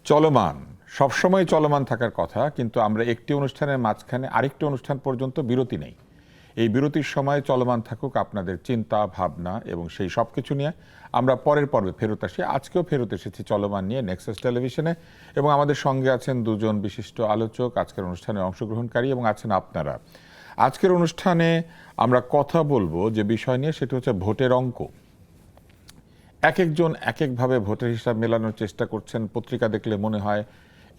চলমান, সবসময় চলমান থাকার কথা, কিন্তু আমরা একটি অনুষ্ঠানের মাঝখানে আরেকটি অনুষ্ঠান পর্যন্ত বিরতি নেই। এই বিরতির সময় চলমান থাকুক আপনাদের চিন্তা ভাবনা এবং সেই সব কিছু নিয়ে আমরা পরের পর্বে ফেরত আসি। আজকেও ফেরত এসেছি চলমান নিয়ে নেক্সাস টেলিভিশনে, এবং আমাদের সঙ্গে আছেন দুজন বিশিষ্ট আলোচক, আজকের অনুষ্ঠানে অংশগ্রহণকারী, এবং আছেন আপনারা। আজকের অনুষ্ঠানে আমরা কথা বলবো যে বিষয় নিয়ে, সেটা হচ্ছে ভোটের অঙ্ক। এক একজন এক একভাবে ভোটের হিসাব মেলানোর চেষ্টা করছেন। পত্রিকা দেখলে মনে হয়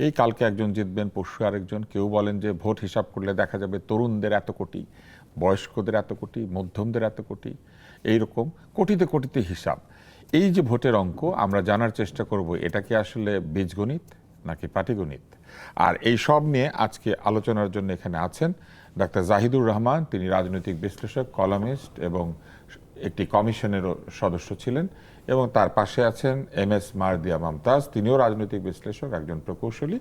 এই কালকে একজন জিতবেন, পরশু আরেকজন। কেউ বলেন যে ভোট হিসাব করলে দেখা যাবে তরুণদের এত কোটি, বয়স্কদের এত কোটি, মধ্যমদের এত কোটি, এইরকম কোটিতে কোটিতে হিসাব। এই যে ভোটের অঙ্ক, আমরা জানার চেষ্টা করব এটা কি আসলে বীজগণিত নাকি পাটিগণিত। আর এই সব নিয়ে আজকে আলোচনার জন্য এখানে আছেন ডাক্তার জাহিদুর রহমান। তিনি রাজনৈতিক বিশ্লেষক, কলামিস্ট এবং একটি কমিশনেরও সদস্য ছিলেন। এবং তার পাশে আছেন MS মারদিয়া মমতাজ, তিনিও রাজনৈতিক বিশ্লেষক, একজন প্রকৌশলী।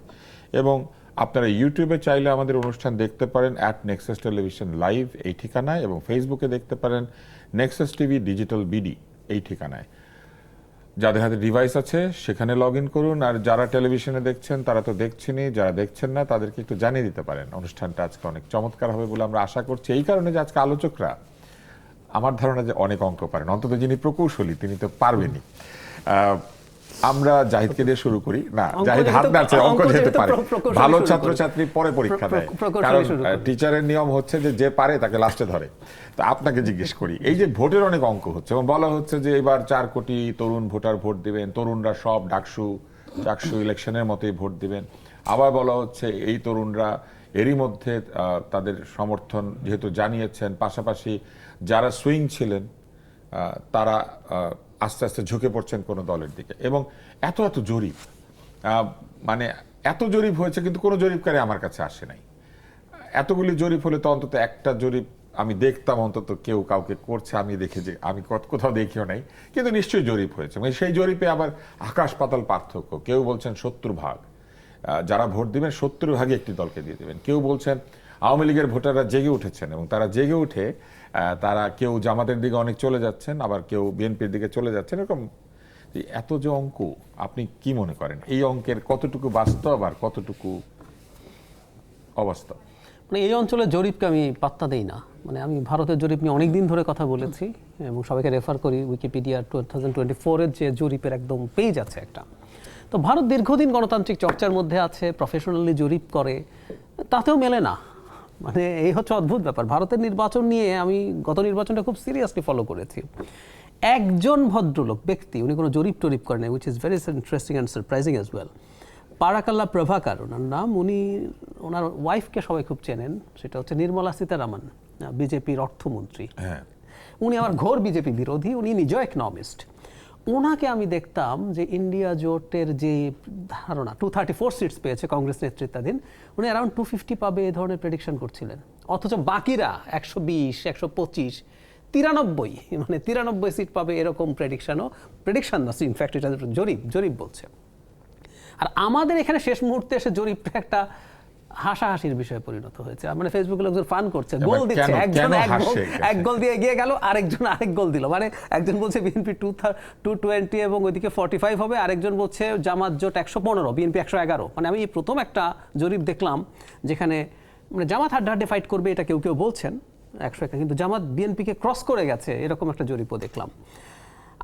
এবং আপনারা ইউটিউবে চাইলে আমাদের অনুষ্ঠান দেখতে পারেন @নেক্সাস টেলিভিশন লাইভ এই ঠিকানায়, এবং ফেসবুকে দেখতে পারেন নেক্সাস টিভি ডিজিটাল বিডি এই ঠিকানায়। যাদের হাতে ডিভাইস আছে সেখানে লগ ইন করুন। আর যারা টেলিভিশনে দেখছেন তারা তো দেখছেনই, যারা দেখছেন না তাদেরকে একটু জানিয়ে দিতে পারেন। অনুষ্ঠানটা আজকে অনেক চমৎকার হবে বলে আমরা আশা করছি, এই কারণে যে আজকে আলোচকরা আমার ধারণা যে অনেক অঙ্ক পারেন, অন্তত যিনি প্রকৌশলী তিনি তো পারবেনই। আমরা জাহিদকে দিয়ে শুরু করি। না, জাহিদ হাত নাড়ছে, অঙ্ক যেতে পারে। ভালো ছাত্রছাত্রী পরে পরীক্ষা দেয়, কারণ টিচারের নিয়ম হচ্ছে যে পারে তাকে লাস্টে ধরে। তো আপনাকে জিজ্ঞেস করি, এই যে ভোটের অনেক অঙ্ক হচ্ছে এবং বলা হচ্ছে যে এবার 4 কোটি তরুণ ভোটার ভোট দিবেন, তরুণরা সব চাকসু ইলেকশনের মতোই ভোট দিবেন। আবার বলা হচ্ছে এই তরুণরা এরই মধ্যে তাদের সমর্থন যেহেতু জানিয়েছেন, পাশাপাশি যারা সুইং ছিলেন তারা আস্তে আস্তে ঝুঁকে পড়ছেন কোনো দলের দিকে। এবং এত এত জরিপ, মানে এত জরিপ হয়েছে কিন্তু কোনো জরিপকারী আমার কাছে আসে নাই। এতগুলি জরিপ হলে তো অন্তত একটা জরিপ আমি দেখতাম, অন্তত কেউ কাউকে করছে আমি দেখে, যে আমি কোথাও দেখিও নাই, কিন্তু নিশ্চয়ই জরিপ হয়েছে। মানে সেই জরিপে আবার আকাশ পাতাল পার্থক্য। কেউ বলছেন 70 ভাগ যারা ভোট দিবেন 70 ভাগে একটি দলকে দিয়ে দেবেন। কেউ বলছেন আওয়ামী লীগের ভোটাররা জেগে উঠেছেন এবং তারা জেগে উঠে তারা কেউ জামাতের দিকে অনেক চলে যাচ্ছেন, আবার কেউ বিএনপির দিকে চলে যাচ্ছেন। এরকম এত যে অঙ্ক, আপনি কি মনে করেন এই অঙ্কের কতটুকু বাস্তব আর কতটুকু অবাস্তব? মানে এই অঞ্চলের জরিপকে আমি পাত্তা দেই না। মানে আমি ভারতের জরিপ নিয়ে অনেক দিন ধরে কথা বলেছি এবং সবাইকে রেফার করি উইকিপিডিয়া 2024-এর যে জরিপের একদম পেজ আছে একটা। তো ভারত দীর্ঘদিন গণতান্ত্রিক চর্চার মধ্যে আছে, প্রফেশনালি জরিপ করে, তাতেও মেলে না। মানে এই হচ্ছে অদ্ভুত ব্যাপার। ভারতের নির্বাচন নিয়ে আমি গত নির্বাচনটা খুব সিরিয়াসলি ফলো করেছি। একজন ভদ্রলোক ব্যক্তি, উনি কোনো জরিপ টরিপ করেন, which is very interesting and surprising as well. Parakala Prabhakar ওনার নাম। ওনার ওয়াইফকে সবাই খুব চেনেন, সেটা হচ্ছে নির্মলা সীতারামন, বিজেপির অর্থমন্ত্রী। উনি আমার ঘোর বিজেপি বিরোধী, উনি নিজেও ইকোনমিস্ট। ওনাকে আমি দেখতাম যে ইন্ডিয়া জোটের যে ধারণা 234 সিটস পেয়েছে কংগ্রেস নেতৃত্বাধীন, উনি অ্যারাউন্ড 250 পাবে এই ধরনের প্রেডিকশন করছিলেন। অথচ বাকিরা 120, 125, 93, মানে 93 সিট পাবে এরকম প্রেডিকশন না, ইনফ্যাক্ট এটা জরিপ বলছে। আর আমাদের এখানে শেষ মুহূর্তে এসে জরিপটা একটা হাসাহাসির বিষয়ে পরিণত হয়েছে। মানে ফেসবুকে লোকজন ফান করছে, গোল দিচ্ছে, একজন এক গোল দিয়ে এগিয়ে গেল, আরেকজন আরেক গোল দিল। মানে একজন বলছে বিএনপি 220 এবং ওইদিকে 45 হবে, আরেকজন বলছে জামাত জোট 115, বিএনপি 111। মানে আমি এই প্রথম একটা জরিপ দেখলাম যেখানে মানে জামাত হাড্ডাহাড্ডি ফাইট করবে, এটা কেউ কেউ বলছেন 101, কিন্তু জামাত বিএনপিকে ক্রস করে গেছে, এরকম একটা জরিপও দেখলাম।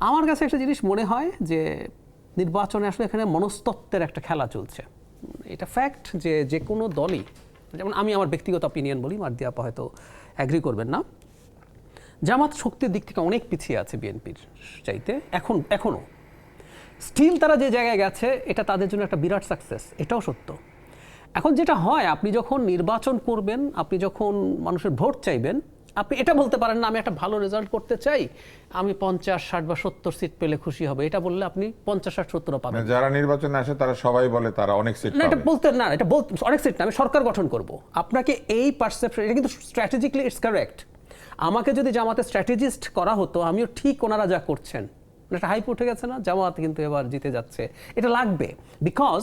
আমার কাছে একটা জিনিস মনে হয় যে নির্বাচনে আসলে এখানে মনস্তত্ত্বের একটা খেলা চলছে। এটা ফ্যাক্ট যে কোনো দলই, যেমন আমি আমার ব্যক্তিগত অপিনিয়ন বলি, মারদিয়া আপা হয়তো অ্যাগ্রি করবেন না, জামাত শক্তির দিক থেকে অনেক পিছিয়ে আছে বিএনপির চাইতে। এখনও স্টিল তারা যে জায়গায় গেছে এটা তাদের জন্য একটা বিরাট সাকসেস, এটাও সত্য। এখন যেটা হয়, আপনি যখন নির্বাচন করবেন, আপনি যখন মানুষের ভোট চাইবেন, আপনি এটা বলতে পারেন না আমি একটা ভালো রেজাল্ট করতে চাই, আমি 50, 60 বা 70 সিট পেলে খুশি হবে। এটা বললে আপনি 50, 60, 70 পাবেন। যারা নির্বাচনে আসে তারা সবাই বলে তারা অনেক সিট পাবে। এটা বলতে না, এটা অনেক সিট না, আমি সরকার গঠন করব। আপনাকে এই পারসেপশন, এটা কিন্তু স্ট্র্যাটেজিক্যালি ইটস কারেক্ট। আমাকে যদি জামাতে স্ট্র্যাটেজিস্ট করা হতো, আমিও ঠিক ওনারা যা করছেন, একটা হাইপ উঠে গেছে না, জামাত কিন্তু এবার জিতে যাচ্ছে, এটা লাগবে। বিকজ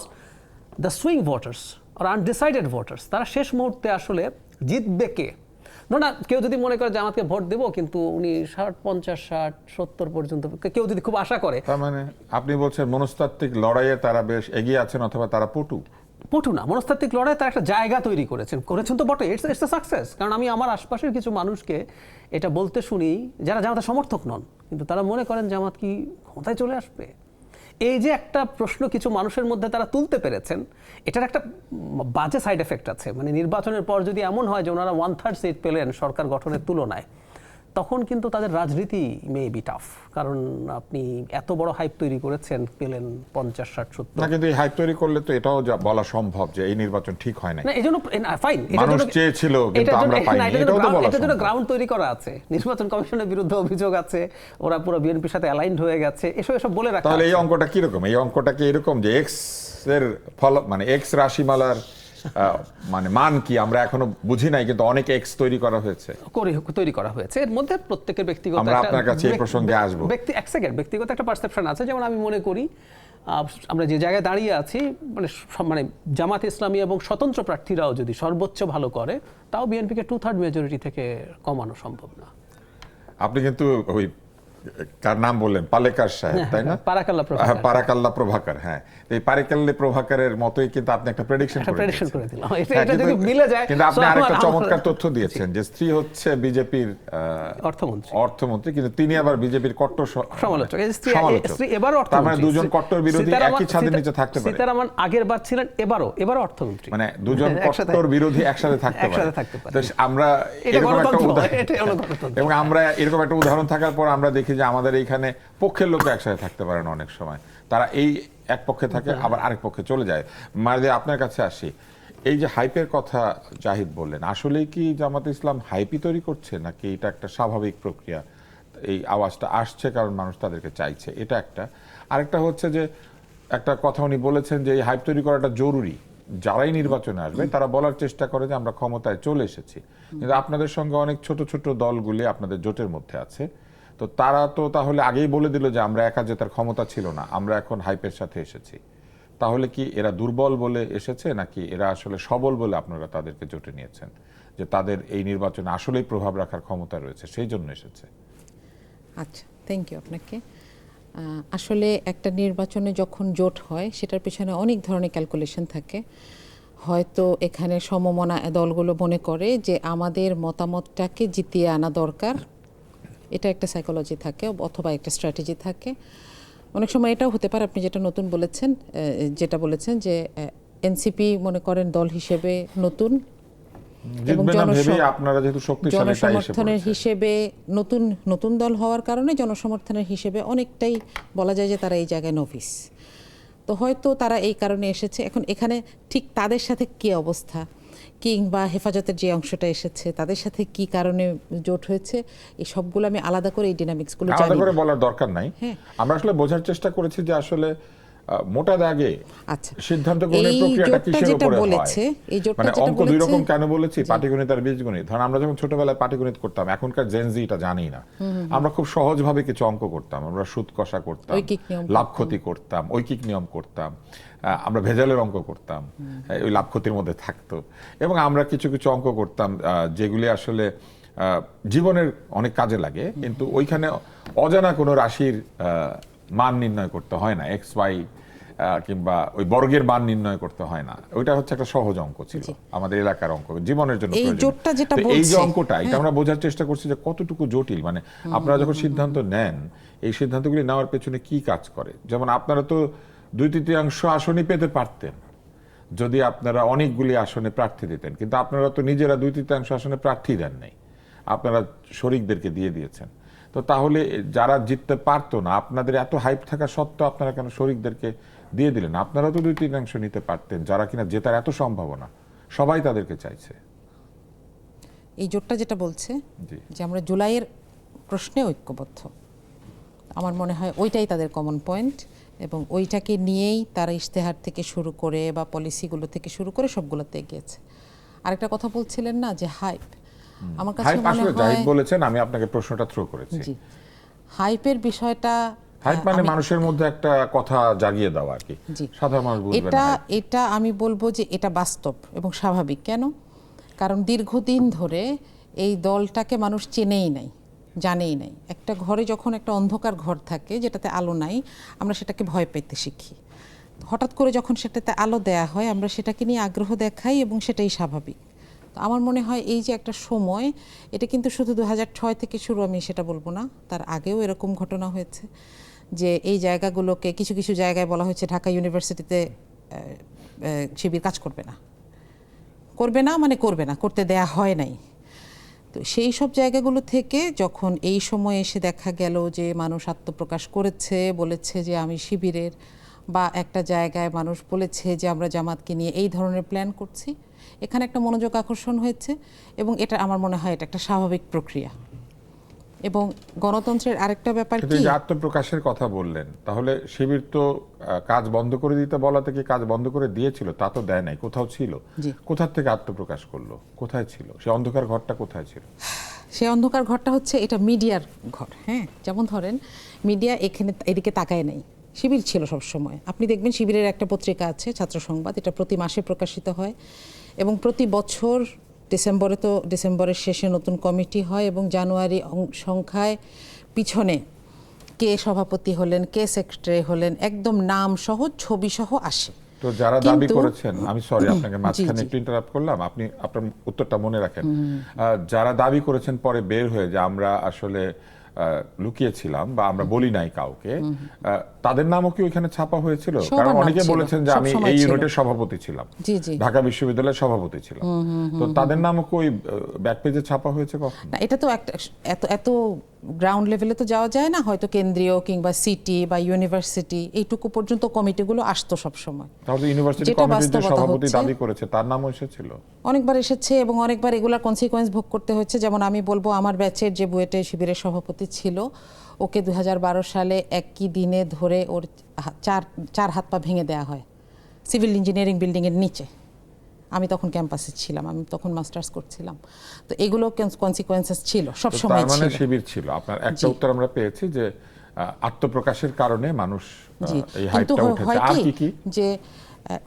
দ্য সুইং ভোটার্স আর আনডিসাইডেড ভোটার্স, তারা শেষ মুহূর্তে আসলে জিতবে কে। না কেউ যদি মনে করে জামাতকে ভোট দেবো, কিন্তু উনি 60, 50, 60, 70 পর্যন্ত কেউ যদি খুব আশা করে। তার মানে আপনি বলছেন মনস্তাত্ত্বিক লড়াইয়ে তারা বেশ এগিয়ে আছেন, অথবা তারা পটু না, মনস্তাত্ত্বিক লড়াই তার একটা জায়গা তৈরি করেছেন তো বটে। It's a success. কারণ আমি আমার আশপাশের কিছু মানুষকে এটা বলতে শুনি যারা জামাতের সমর্থক নন, কিন্তু তারা মনে করেন জামাত কি ক্ষমতায় চলে আসবে। এই যে একটা প্রশ্ন কিছু মানুষের মধ্যে তারা তুলতে পেরেছেন, এটার একটা বাজে সাইড এফেক্ট আছে। মানে নির্বাচনের পর যদি এমন হয় যে ওনারা 1/3 সিট পেলেন সরকার গঠনের তুলনায়, তখন কিন্তু তাদের রাজনীতি মে বি টাফ। কারণ আপনি এত বড় হাইপ তৈরি করেছেন, পেলেন 50, 60, 70। না, কিন্তু এই হাইপ তৈরি করলে তো এটাও বলা সম্ভব যে এই নির্বাচন ঠিক হয় না। এই জন্য ফাইন, মানুষ চেয়েছিল কিন্তু আমরা পাইনি, এটাও তো বলা এটার জন্য সম্ভব। গ্রাউন্ড তৈরি করা আছে, নির্বাচন কমিশনের বিরুদ্ধে অভিযোগ আছে, ওরা পুরো বিএনপির সাথে অ্যালাইনড হয়ে গেছে, এসব বলে রাখা। তাহলে এই অঙ্কটা কি রকম? এই অঙ্কটা কি এরকম যে এক্স এর ফল, মানে এক্স রাশিমালার মানে মান কি আমরা এখনো বুঝি নাই, কিন্তু অনেক এক্স তৈরি করা হয়েছে, এর মধ্যে প্রত্যেকের ব্যক্তিগত আমরা আপনার কাছে এই প্রসঙ্গে আসবো। ব্যক্তিগত একটা পারসেপশন আছে। যেমন আমি মনে করি আমরা যে জায়গায় দাঁড়িয়ে আছি, মানে জামাত ইসলামী এবং স্বতন্ত্র প্রার্থীরাও যদি সর্বোচ্চ ভালো করে, তাও বিএনপিকে 2/3 মেজরিটি থেকে কমানো সম্ভব না। আপনি কিন্তু ওই কার নাম বললেন, পালেকার সাহেব, তাই না? পারাকাল্লা প্রভাকর। হ্যাঁ, এই পারাকাল্লা প্রভাকরের মতোই কিন্তু আপনি একটা প্রেডিকশন করে দিলেন। এটা যদি মিলে যায়। কিন্তু আপনি আরেকটা চমৎকার তথ্য দিয়েছেন যে স্ত্রী হচ্ছে বিজেপির অর্থমন্ত্রী, কিন্তু তিনি আবার বিজেপির কট্টর সমালোচক। তার মানে দুজন কট্টর বিরোধী একই ছাদের নিচে থাকতে পারে। সীতারামন আগের বার ছিলেন, এবারও অর্থমন্ত্রী, মানে দুজন কট্টর বিরোধী একসাথে থাকতে পারে। আমরা এরকম একটা উদাহরণ, এবং আমরা এরকম একটা উদাহরণ থাকার পর আমরা দেখি যে আমাদের এইখানে পক্ষের লোক একসাথে থাকতে পারে না। অনেক সময় তারা এই এক পক্ষে থাকে, আবার আরেক পক্ষে চলে যায়। মাঝে আপনার কাছে আসি, এই যে হাইপের কথা জাহিদ বললেন, আসলেই কি জামাত ইসলাম হাইপই তৈরি করছে, নাকি এটা একটা স্বাভাবিক প্রক্রিয়া? এই আওয়াজটা আসছে কারণ মানুষ তাদেরকে চাইছে, এটা একটা। আরেকটা হচ্ছে যে একটা কথা উনি বলেছেন যে এই হাইপ তৈরি করাটা জরুরি। যারাই নির্বাচনে আসবে তারা বলার চেষ্টা করে যে আমরা ক্ষমতায় চলে এসেছি, কিন্তু আপনাদের সঙ্গে অনেক ছোট ছোট দলগুলি আপনাদের জোটের মধ্যে আছে, তো তারা তো তাহলে আগেই বলে দিল যে আমরা একা জেতার ক্ষমতা ছিল না, আমরা এখন হাইপের সাথে এসেছি। তাহলে কি এরা দুর্বল বলে এসেছে, নাকি এরা আসলে সবল বলে আপনারা তাদেরকে জোটে নিয়েছেন, যে তাদের এই নির্বাচনে আসলেই প্রভাব রাখার ক্ষমতা রয়েছে, সেই জন্য এসেছে? আচ্ছা, থ্যাংক ইউ আপনাকে। আসলে একটা নির্বাচনে যখন জোট হয় সেটার পেছনে অনেক ধরনের ক্যালকুলেশন থাকে। হয়তো এখানে সমমনা দলগুলো মনে করে যে আমাদের মতামতটাকে জিতিয়ে আনা দরকার, এটা একটা সাইকোলজি থাকে, অথবা একটা স্ট্র্যাটেজি থাকে। অনেক সময় এটাও হতে পারে আপনি যেটা বলেছেন যে এনসিপি মনে করেন দল হিসেবে নতুন, এবং জনসমর্থনের হিসেবে নতুন দল হওয়ার কারণে জনসমর্থনের হিসেবে অনেকটাই বলা যায় যে তারা এই জায়গায় নভিস। তো হয়তো তারা এই কারণে এসেছে। এখন এখানে ঠিক তাদের সাথে কি অবস্থা, কিংবা হেফাজতের যে অংশটা এসেছে তাদের সাথে কি কারণে জোট হয়েছে, এই সবগুলো আমি আলাদা করে এই ডিনামিক্সগুলো আলাদা করে বলার দরকার নাই। আমরা আসলে বোঝার চেষ্টা করেছি যে আসলে মোটা দাগে সিদ্ধান্ত গ্রহণের প্রক্রিয়াটা কিসের উপরে হয়। মানে অঙ্ক দুই রকম কেন বলেছি, পাটিগণিত আর বীজগণিত। ধরুন আমরা যখন ছোটবেলায় পাটিগণিত করতাম, এখনকার জেনজি এটা জানি না, আমরা খুব সহজভাবে কিছু অঙ্ক করতাম। আমরা সুদ কষা করতাম, লাভ ক্ষতি করতাম, ঐকিক নিয়ম করতাম, আমরা ভেজালের অঙ্ক করতাম, ওই লাভ ক্ষতির মধ্যে থাকতো। এবং আমরা কিছু কিছু অঙ্ক করতাম যেগুলি আসলে জীবনের অনেক কাজে লাগে, কিন্তু ওইখানে অজানা কোনো রাশির মান নির্ণয় করতে হয় না, এক্স ওয়াই কিংবা ওই বর্গের মান নির্ণয় করতে হয় না। ওইটা হচ্ছে একটা সহজ অঙ্ক ছিল, আমাদের এলাকার অঙ্ক, জীবনের জন্য। এই যে অঙ্কটা, এটা আমরা বোঝার চেষ্টা করছি যে কতটুকু জটিল। মানে আপনারা যখন সিদ্ধান্ত নেন, এই সিদ্ধান্তগুলি নেওয়ার পেছনে কি কাজ করে। যেমন আপনারা তো 2/3 আসনই পেতে পারতেন যদি আপনারা অনেকগুলি আসনে প্রার্থী দিতেন, কিন্তু আপনারা তো নিজেরা 2/3 আসনে প্রার্থী দেন নাই, আপনারা শরিকদেরকে দিয়ে দিয়েছেন। তো তাহলে যারা জিততে পারতো না, আপনাদের এত হাইপ থাকা সত্ত্বেও আপনারা কেন শরিকদেরকে দিয়ে দিলেন? আপনারা তো 2/3 নিতে পারতেন, যারা কিনা জেতার এত সম্ভাবনা, সবাই তাদেরকে চাইছে। এই জোটটা যেটা বলছে যে আমরা জুলাইয়ের প্রশ্নে ঐক্যবদ্ধ, আমার মনে হয় ওইটাই তাদের কমন পয়েন্ট, এবং ওইটাকে নিয়েই তারা ইশতেহার থেকে শুরু করে বা পলিসিগুলো থেকে শুরু করে সবগুলোতে এগিয়েছে। আরেকটা কথা বলছিলেন না যে হাইপ, আমার কাছে মনে হয় জাহিদ বলেছেন, আমি আপনাকে প্রশ্নটা থ্রো করেছি। জি, হাইপের বিষয়টা, হাইপ মানে মানুষের মধ্যে একটা কথা জাগিয়ে দেওয়া আর কি, সাধারণ মানুষ বুঝবে না। এটা আমি বলবো যে এটা বাস্তব এবং স্বাভাবিক। কেন? কারণ দীর্ঘদিন ধরে এই দলটাকে মানুষ চেনেই নাই, জানেই নাই। একটা ঘরে যখন একটা অন্ধকার ঘর থাকে যেটাতে আলো নাই, আমরা সেটাকে ভয় পেতে শিখি। হঠাৎ করে যখন সেটাতে আলো দেয়া হয় আমরা সেটাকে নিয়ে আগ্রহ দেখাই এবং সেটাই স্বাভাবিক। তো আমার মনে হয় এই যে একটা সময়, এটা কিন্তু শুধু 2006 থেকে শুরু, আমি সেটা বলবো না, তার আগেও এরকম ঘটনা হয়েছে যে এই জায়গাগুলোকে কিছু কিছু জায়গায় বলা হয়েছে ঢাকা ইউনিভার্সিটিতে শিবির কাজ করবে না, মানে করবে না, করতে দেয়া হয় নাই। তো সেই সব জায়গাগুলো থেকে যখন এই সময় এসে দেখা গেল যে মানুষ আত্মপ্রকাশ করেছে, বলেছে যে আমি শিবিরের, বা একটা জায়গায় মানুষ বলেছে যে আমরা জামাতকে নিয়ে এই ধরনের প্ল্যান করছি, এখানে একটা মনোযোগ আকর্ষণ হয়েছে এবং এটা আমার মনে হয় এটা একটা স্বাভাবিক প্রক্রিয়া। এবং গণতন্ত্রের আরেকটা ব্যাপার কিন্তু কি, এই যে আত্মপ্রকাশের কথা বললেন, তাহলে শিবির তো কাজ বন্ধ করে দিতে বলা থেকে কাজ বন্ধ করে দিয়েছিল, তা তো দেয় নাই, কোথাও ছিল। জি। কোথা থেকে আত্মপ্রকাশ করলো, কোথায় ছিল সে অন্ধকার ঘরটা, কোথায় ছিল? সে অন্ধকার ঘরটা হচ্ছে এটা মিডিয়ার ঘর। হ্যাঁ, যেমন ধরেন মিডিয়া এখানে এদিকে তাকায় নাই, শিবির ছিল সব সময়। আপনি দেখবেন শিবিরের একটা পত্রিকা আছে ছাত্র সংবাদ, এটা প্রতি মাসে প্রকাশিত হয় এবং প্রতি বছর ডিসেম্বরের শেষে নতুন কমিটি হয় এবং জানুয়ারি সংখ্যায় পিছনে কে সভাপতি হলেন, কে সেক্রেটারি হলেন, একদম নাম সহ ছবি সহ আসে। তো যারা দাবি কিন্তু- করেছেন, আমি সরি আপনাকে মাঝখানে জি। একটু ইন্টারাপ্ট করলাম, আপনি আপনার উত্তরটা মনে রাখেন। যারা দাবি করেছেন পরে বের হয়ে যে আমরা আসলে লুকিয়েছিলাম বা আমরা বলি নাই কাউকে, তাদের নামও কি ওইখানে ছাপা হয়েছিল? সবার কারণ নাম অনেকে ছিল, বলেছেন যে আমি সবসময় এই ছিল। ইউনিটের সভাপতি ছিলাম, জি জি। ঢাকা বিশ্ববিদ্যালয়ের সভাপতি ছিলাম। তো তাদের নামও কি ওই ব্যাক পেজে ছাপা হয়েছে কখন? না, এটা তো একটা এত গ্রাউন্ড লেভেলে তো যাওয়া যায় না, হয়তো কেন্দ্রীয় কিংবা সিটি বা ইউনিভার্সিটি এইটুকু পর্যন্ত কমিটিগুলো আসতো সব সময়। তাহলে ইউনিভার্সিটি যেটা কমিটির যে বাস্তবতা সভাপতি হচ্ছে- দাবি করেছে তার নামও এসেছিল? অনেকবার এসেছে এবং অনেকবার এগুলার কনসিকোয়েন্স ভোগ করতে হচ্ছে। যেমন আমি বলবো আমার ব্যাচের যে বুয়েটে শিবিরের সভাপতি ছিল, ওকে 2012 সালে একই দিনে ধরে ওর চার হাত পা ভেঙে দেওয়া হয় সিভিল ইঞ্জিনিয়ারিং বিল্ডিং এর নিচে। আমি তখন ক্যাম্পাসে ছিলাম, আমি তখন মাস্টার্স করছিলাম। তো এগুলো কনসিকোয়েন্সেস ছিল, সব তো সময় তার মানে ছিল। শিবির ছিল। আপনার একটা জি। উত্তর আমরা পেয়েছি যে আত্মপ্রকাশের কারণে মানুষ জি, এই কিন্তু হাইপটা উঠেছে। হয় আর কি কি? যে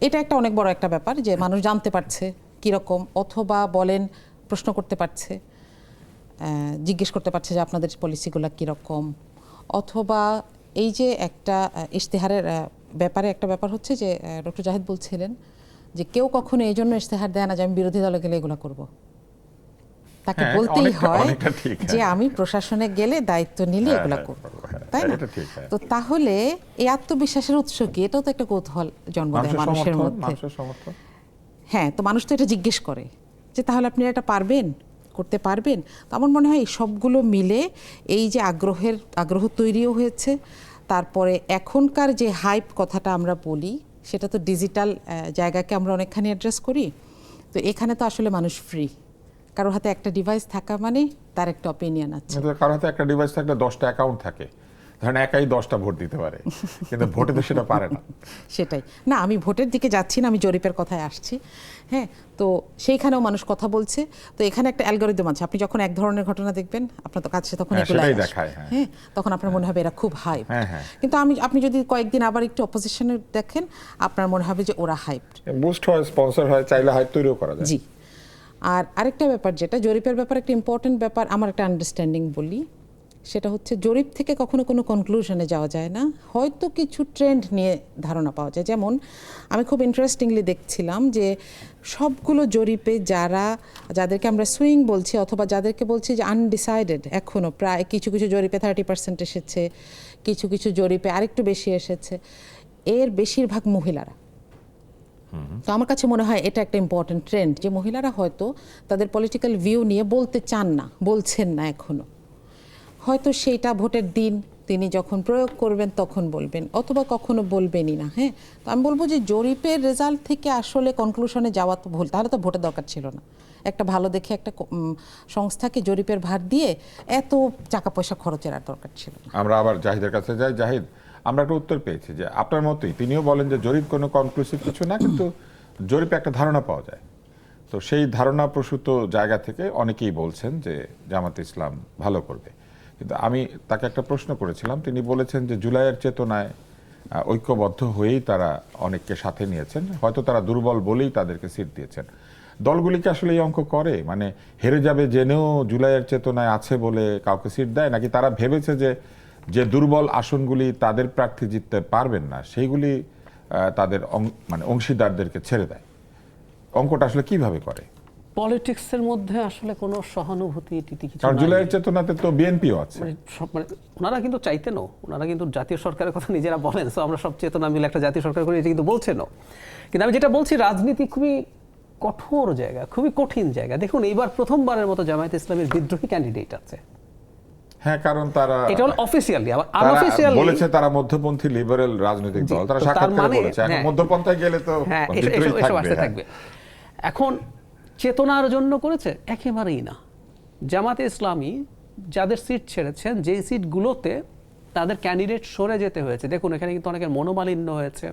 এটা একটা অনেক বড় একটা ব্যাপার যে মানুষ জানতে পারছে কিরকম, অথবা বলেন প্রশ্ন করতে পারছে, জিজ্ঞেস করতে পারছে যে আপনাদের পলিসিগুলো কীরকম, অথবা এই যে একটা ইশতেহারের ব্যাপারে একটা ব্যাপার হচ্ছে যে ডক্টর জাহিদ বলছিলেন যে কেউ কখনো এই জন্য ইশতেহার দেয় না যে আমি বিরোধী দলে গেলে এগুলো করব, তাকে হ্যাঁ, বলতেই হয় অনেকটা ঠিক, যে হ্যাঁ। আমি প্রশাসনে গেলে দায়িত্ব নিলে হ্যাঁ, এগুলো হ্যাঁ, করব, হ্যাঁ, তাই না? এটা ঠিক, হ্যাঁ। তো তাহলে এই আত্মবিশ্বাসের উৎস কি? এটাও তো একটা কৌতূহল জন্ম দেয় মানুষের মধ্যে। মানুষের সমর্থন। হ্যাঁ, তো মানুষ তো এটা জিজ্ঞেস করে যে তাহলে আপনি এটা পারবেন, করতে পারবেন? তো আমার মনে হয় এই সবগুলো মিলে এই যে আগ্রহ তৈরিও হয়েছে। তারপরে এখনকার যে হাইপ কথাটা আমরা বলি, সেটা তো ডিজিটাল জায়গাকে আমরা অনেকখানি অ্যাড্রেস করি। তো এখানে তো আসলে মানুষ ফ্রি, কারোর হাতে একটা ডিভাইস থাকা মানে তার একটা অপিনিয়ন আছে। কিন্তু কারোর হাতে একটা ডিভাইস থাকলে 10টা অ্যাকাউন্ট থাকে, ধরেন একাই 10টা ভোট দিতে পারে, কিন্তু ভোটে তো সেটা পারে না। সেটাই না, আমি ভোটের দিকে যাচ্ছি না, আমি জরিপের কথায় আসছি। হ্যাঁ, তো সেইখানেও মানুষ কথা বলছে। তো এখানে একটা অ্যালগরিদম আছে, আপনি যখন এক ধরনের ঘটনা দেখবেন আপনার তো কাছে তখন হ্যাঁ, এগুলাই সেটাই আসবে। দেখায়, হ্যাঁ। হ্যাঁ, তখন আপনার মনে হবে এরা খুব হাইপ। হ্যাঁ, হ্যাঁ। কিন্তু আপনি যদি কয়েকদিন আবার একটু অপোজিশনে দেখেন, আপনার মনে হবে যে ওরা হাইপড। বুস্ট হয়, স্পন্সর হয়, চাইলে হাইপ তৈরিও করা যায়। জি। আর আরেকটা ব্যাপার, যেটা জরিপের ব্যাপার একটা ইম্পর্টেন্ট ব্যাপার, আমার একটা আন্ডারস্ট্যান্ডিং বলি, সেটা হচ্ছে জরিপ থেকে কখনো কোনো কনক্লুশনে যাওয়া যায় না, হয়তো কিছু ট্রেন্ড নিয়ে ধারণা পাওয়া যায়। যেমন আমি খুব ইন্টারেস্টিংলি দেখছিলাম যে সবগুলো জরিপে যাদেরকে আমরা সুইং বলছি অথবা যাদেরকে বলছি যে আনডিসাইডেড, এখনও প্রায় কিছু কিছু জরিপে 30% এসেছে, কিছু কিছু জরিপে আরেকটু বেশি এসেছে, এর বেশিরভাগ মহিলারা। তো আমার কাছে মনে হয় এটা একটা ইম্পর্টেন্ট ট্রেন্ড যে মহিলারা হয়তো তাদের পলিটিক্যাল ভিউ নিয়ে বলতে চান না, বলছেন না এখনো। হয়তো সেইটা ভোটের দিন তিনি যখন প্রয়োগ করবেন তখন বলবেন, অথবা কখনো বলবেনই না। হ্যাঁ, তো আমি বলবো যে জরিপের রেজাল্ট থেকে আসলে কনক্লুশনে যাওয়া তো ভুল, তাহলে তো ভোটের দরকার ছিল না। একটা ভালো দেখে একটা সংস্থাকে জরিপের ভার দিয়ে এত টাকা পয়সা খরচের আর দরকার ছিল না। আমরা আবার জাহিদের কাছে যাই। জাহিদ, আমরা একটা উত্তর পেয়েছি যে আপনার মতোই তিনিও বলেন যে জরিপ কোনো কনক্লুসিভ কিছু না, কিন্তু জরিপে একটা ধারণা পাওয়া যায়। তো সেই ধারণা প্রসূত জায়গা থেকে অনেকেই বলছেন যে জামাত ইসলাম ভালো করবে। কিন্তু আমি তাকে একটা প্রশ্ন করেছিলাম, তিনি বলেছেন যে জুলাইয়ের চেতনায় ঐক্যবদ্ধ হয়েই তারা অনেককে সাথে নিয়েছেন, হয়তো তারা দুর্বল বলেই তাদেরকে সিট দিয়েছেন। দলগুলিকে আসলে এই অঙ্ক করে, মানে হেরে যাবে জেনেও জুলাইয়ের চেতনায় আছে বলে কাউকে সিট দেয়, নাকি তারা ভেবেছে যে যে দুর্বল আসনগুলি তাদের প্রার্থী জিততে পারবেন না সেইগুলি তাদের মানে অংশীদারদেরকে ছেড়ে দেয়? অঙ্কটা আসলে কিভাবে করে? পলিটিক্সের মধ্যে আসলে কোনো সহানুভূতি কিছু কারণ নাই। জুলাইয়ের চেতনাতে তো বিএনপিও আছে। মানে ওনারা কিন্তু চাইতেনও, ওনারা কিন্তু জাতীয় সরকারের কথা নিজেরা বলেন, সো আমরা সব চেতনা মিলে একটা জাতীয় সরকার করি, এটা কিন্তু বলছেনও। কিন্তু আমি যেটা বলছি, রাজনীতি খুবই কঠোর জায়গা, খুবই কঠিন জায়গা। দেখুন, এইবার প্রথমবারের মতো জামায়াত ইসলামের বিদ্রোহী ক্যান্ডিডেট আছে। হ্যাঁ, কারণ তারা এটা হলো অফিসিয়ালি, আবার তারা আনঅফিসিয়ালি বলেছে তারা মধ্যপন্থী লিবারেল রাজনৈতিক দল, তারা তো তার সাক্ষাৎকারে মানে, বলেছে। এখন হ্যাঁ, মধ্যপন্থায় গেলে তো হ্যাঁ, বিদ্রোহী এসব থাকবে, আসতে হ্যাঁ। থাকবে। এখন চেতনার জন্য করেছে একেবারেই না। জামাতে ইসলামী যাদের সিট ছেড়েছেন, যেই সিটগুলোতে তাদের ক্যান্ডিডেট সরে যেতে হয়েছে, দেখুন এখানে কিন্তু অনেকের মনোমালিন্য হয়েছে,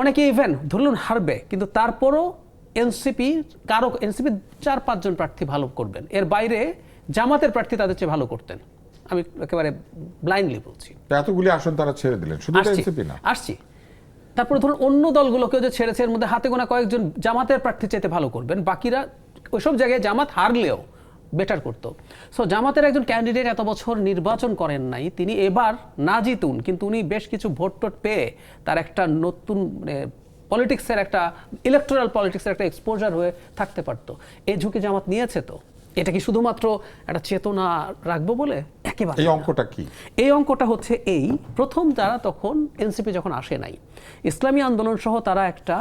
অনেকে ইভেন ধরুন হারবে, কিন্তু তারপরও এনসিপি 4-5 জন প্রার্থী ভালো করবেন, এর বাইরে জামাতের প্রার্থী তাদের চেয়ে ভালো করতেন। আমি একেবারে ব্লাইন্ডলি বলছি। তো এতগুলি আসন তারা ছেড়ে দিলেন, শুধু এনসিপি না। আসছি তারপরে ধরুন অন্য দলগুলোকেও যে ছেড়েছে, এর মধ্যে হাতে গোনা কয়েকজন জামাতের প্রার্থী চাইতে ভালো করবেন, বাকিরা ওইসব জায়গায় জামাত হারলেও বেটার করতো। সো জামাতের একজন ক্যান্ডিডেট এত বছর নির্বাচন করেন নাই, তিনি এবার না জিতুন, কিন্তু উনি বেশ কিছু ভোট টোট পেয়ে তার একটা নতুন পলিটিক্সের একটা ইলেকটোরাল পলিটিক্সের একটা এক্সপোজার হয়ে থাকতে পারতো। এই ঝুঁকি জামাত নিয়েছে। তো এটা কি শুধুমাত্র একটা চেতনা রাখবো বলে? একেবারে এই না। অঙ্কটা কি? এই অঙ্কটা হচ্ছে এই প্রথম যারা তখন এনসিপি যখন আসে নাই, ইসলামী আন্দোলন সহ তারা একটা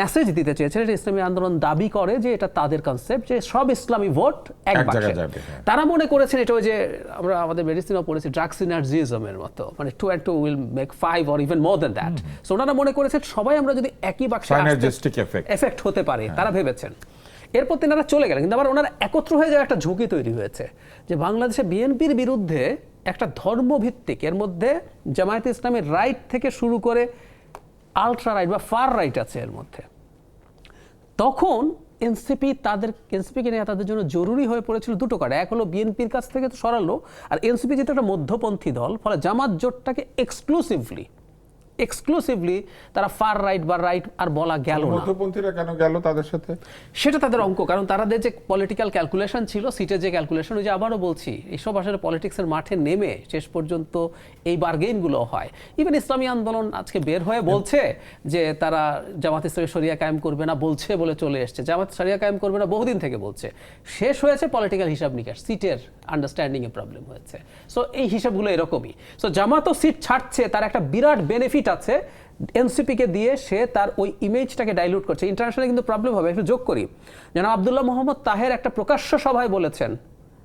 মেসেজ দিতে চেয়েছিল। ইসলামী আন্দোলন দাবি করে যে এটা তাদের কনসেপ্ট, যে সব ইসলামী ভোট এক বাক্সে যাবে, হ্যাঁ। তারা মনে করেছেন এটা ওই যে আমরা আমাদের মেডিসিনও পড়েছি ড্রাগ সিনার্জিজমের মতো, মানে 2 and 2 will make 5 or even more than that. So ওনারা মনে করেছেন সবাই আমরা যদি একই বাক্সে Synergistic effect এফেক্ট হতে পারে, তারা ভেবেছেন। এরপর তেনারা চলে গেলেন, কিন্তু আবার ওনারা একত্র হয়ে যাওয়ার একটা ঝুঁকি তৈরি হয়েছে যে বাংলাদেশে বিএনপির বিরুদ্ধে একটা ধর্মভিত্তিক, এর মধ্যে জামায়াতে ইসলামের রাইট থেকে শুরু করে আলট্রা রাইট বা ফার রাইট আছে এর মধ্যে। তখন এনসিপিকে নিয়ে তাদের জন্য জরুরি হয়ে পড়েছিল দুটো কার্ড। এক হলো বিএনপির কাছ থেকে তো সরালো, আর এনসিপি যেহেতু একটা মধ্যপন্থী দল, ফলে জামাত জোটটাকে এক্সক্লুসিভলি তারা ফার রাইট বা রাইট আর বলা গেল না। মধ্যপন্থীরা কেন গেল তাদের সাথে? সেটা তাদের অঙ্ক, কারণ তাদের যে পলিটিক্যাল ক্যালকুলেশন ছিল, সিটের যে ক্যালকুলেশন, ওই যে আবারও বলছি, এইসব আসলে পলিটিক্সের মাঠে নেমে শেষ পর্যন্ত এই বার্গেইনগুলো হয়। ইভেন ইসলামী আন্দোলন আজকে বের হয়ে বলছে যে তারা জামাত ইসলামী শরিয়া কায়েম করবে না, বলছে বলে চলে এসছে। জামাত শরিয়া কায়েম করবে না বহুদিন থেকে বলছে, শেষ হয়েছে পলিটিক্যাল হিসাব নিকাশ, সিটের আন্ডারস্ট্যান্ডিং এ প্রবলেম হয়েছে। সো এই হিসাবগুলো এরকমই। সো জামাতও সিট ছাড়ছে, তার একটা বিরাট বেনিফিট আছে এনসিপিকে দিয়ে, সে তার ওই ইমেজটাকে ডাইলুট করছে। ইন্টারন্যাশনালি কিন্তু প্রবলেম হবে। একটু যোগ করি, যেন আব্দুল্লাহ মোহাম্মদ তাহের একটা প্রকাশ্য সভায় বলেছেন,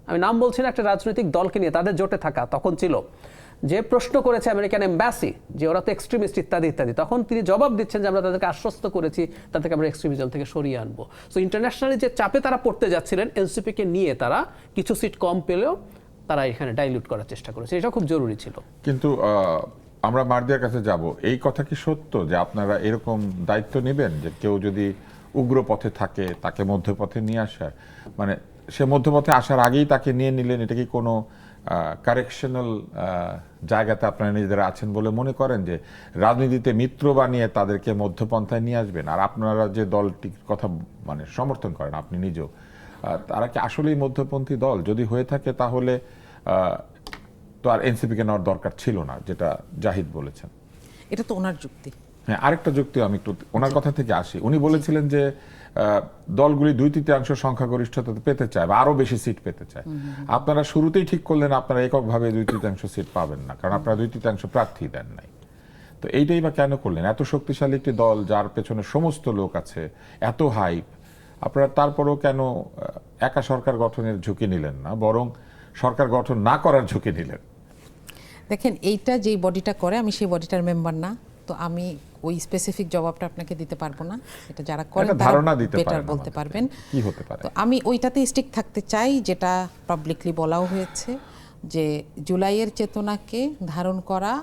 আমি নাম বলছি না, একটা রাজনৈতিক দলকে নিয়ে, তাদের জোটে থাকা তখন ছিল, যে প্রশ্ন করেছে আমেরিকান এম্বাসি যে ওরা তো এক্সট্রিমিস্ট ইত্যাদি ইত্যাদি, তখন তিনি জবাব দিচ্ছেন যে আমরা তাদেরকে আশ্বস্ত করেছি তাদেরকে আমরা এক্সট্রিমিজম থেকে সরিয়ে আনবো। সো ইন্টারন্যাশনালি যে চাপে তারা পড়তে যাচ্ছিলেন, এনসিপিকে নিয়ে তারা কিছু সিট কম পেলেও তারা এখানে ডাইলুট করার চেষ্টা করেছে। এটা খুব জরুরি ছিল। কিন্তু আমরা মার্দিয়ার কাছে যাব, এই কথা কি সত্য যে আপনারা এরকম দায়িত্ব নেবেন যে কেউ যদি উগ্র পথে থাকে তাকে মধ্যপথে নিয়ে আসার, মানে সে মধ্যপথে আসার আগেই তাকে নিয়ে নিলেন, এটা কি কোনো কারেকশনাল জায়গাতে আপনারা নিজেরা আছেন বলে মনে করেন, যে রাজনীতিতে মিত্র বানিয়ে তাদেরকে মধ্যপন্থায় নিয়ে আসবেন? আর আপনারা যে দলটির কথা মানে সমর্থন করেন আপনি নিজেও, তারা কি আসলেই মধ্যপন্থী দল? যদি হয়ে থাকে তাহলে তো আর এনসিপিকে নেওয়ার দরকার ছিল না, যেটা জাহিদ বলেছেন। এটা তো ওনার যুক্তি। হ্যাঁ, আরেকটা যুক্তি আমি একটু ওনার কথা থেকে আসি। উনি বলেছিলেন যে দলগুলি 2/3 সংখ্যাগরিষ্ঠতা পেতে চায় বা আরো বেশি সিট পেতে চায়। আপনারা শুরুতেই ঠিক করলেন আপনারা এককভাবে 2/3 সিট পাবেন না, কারণ আপনারা 2/3 প্রার্থী দেন নাই। তো এইটাই বা কেন করলেন? এত শক্তিশালী একটি দল, যার পেছনে সমস্ত লোক আছে, এত হাইপ, আপনারা তারপরেও কেন একা সরকার গঠনের ঝুঁকি নিলেন না, বরং সরকার গঠন না করার ঝুঁকি নিলেন? দেখেন, এইটা যেই বডিটা করে, আমি সেই বডিটার মেম্বার না, তো আমি ওই স্পেসিফিক জবাবটা আপনাকে দিতে পারবো না। এটা যারা করেন তারা ধারণা দিতে বেটার পারেন বলতে পারবেন কি হতে পারে। তো আমি ওইটাতেই স্টিক থাকতে চাই, যেটা পাবলিকলি বলাও হয়েছে, যে জুলাইয়ের চেতনাকে ধারণ করা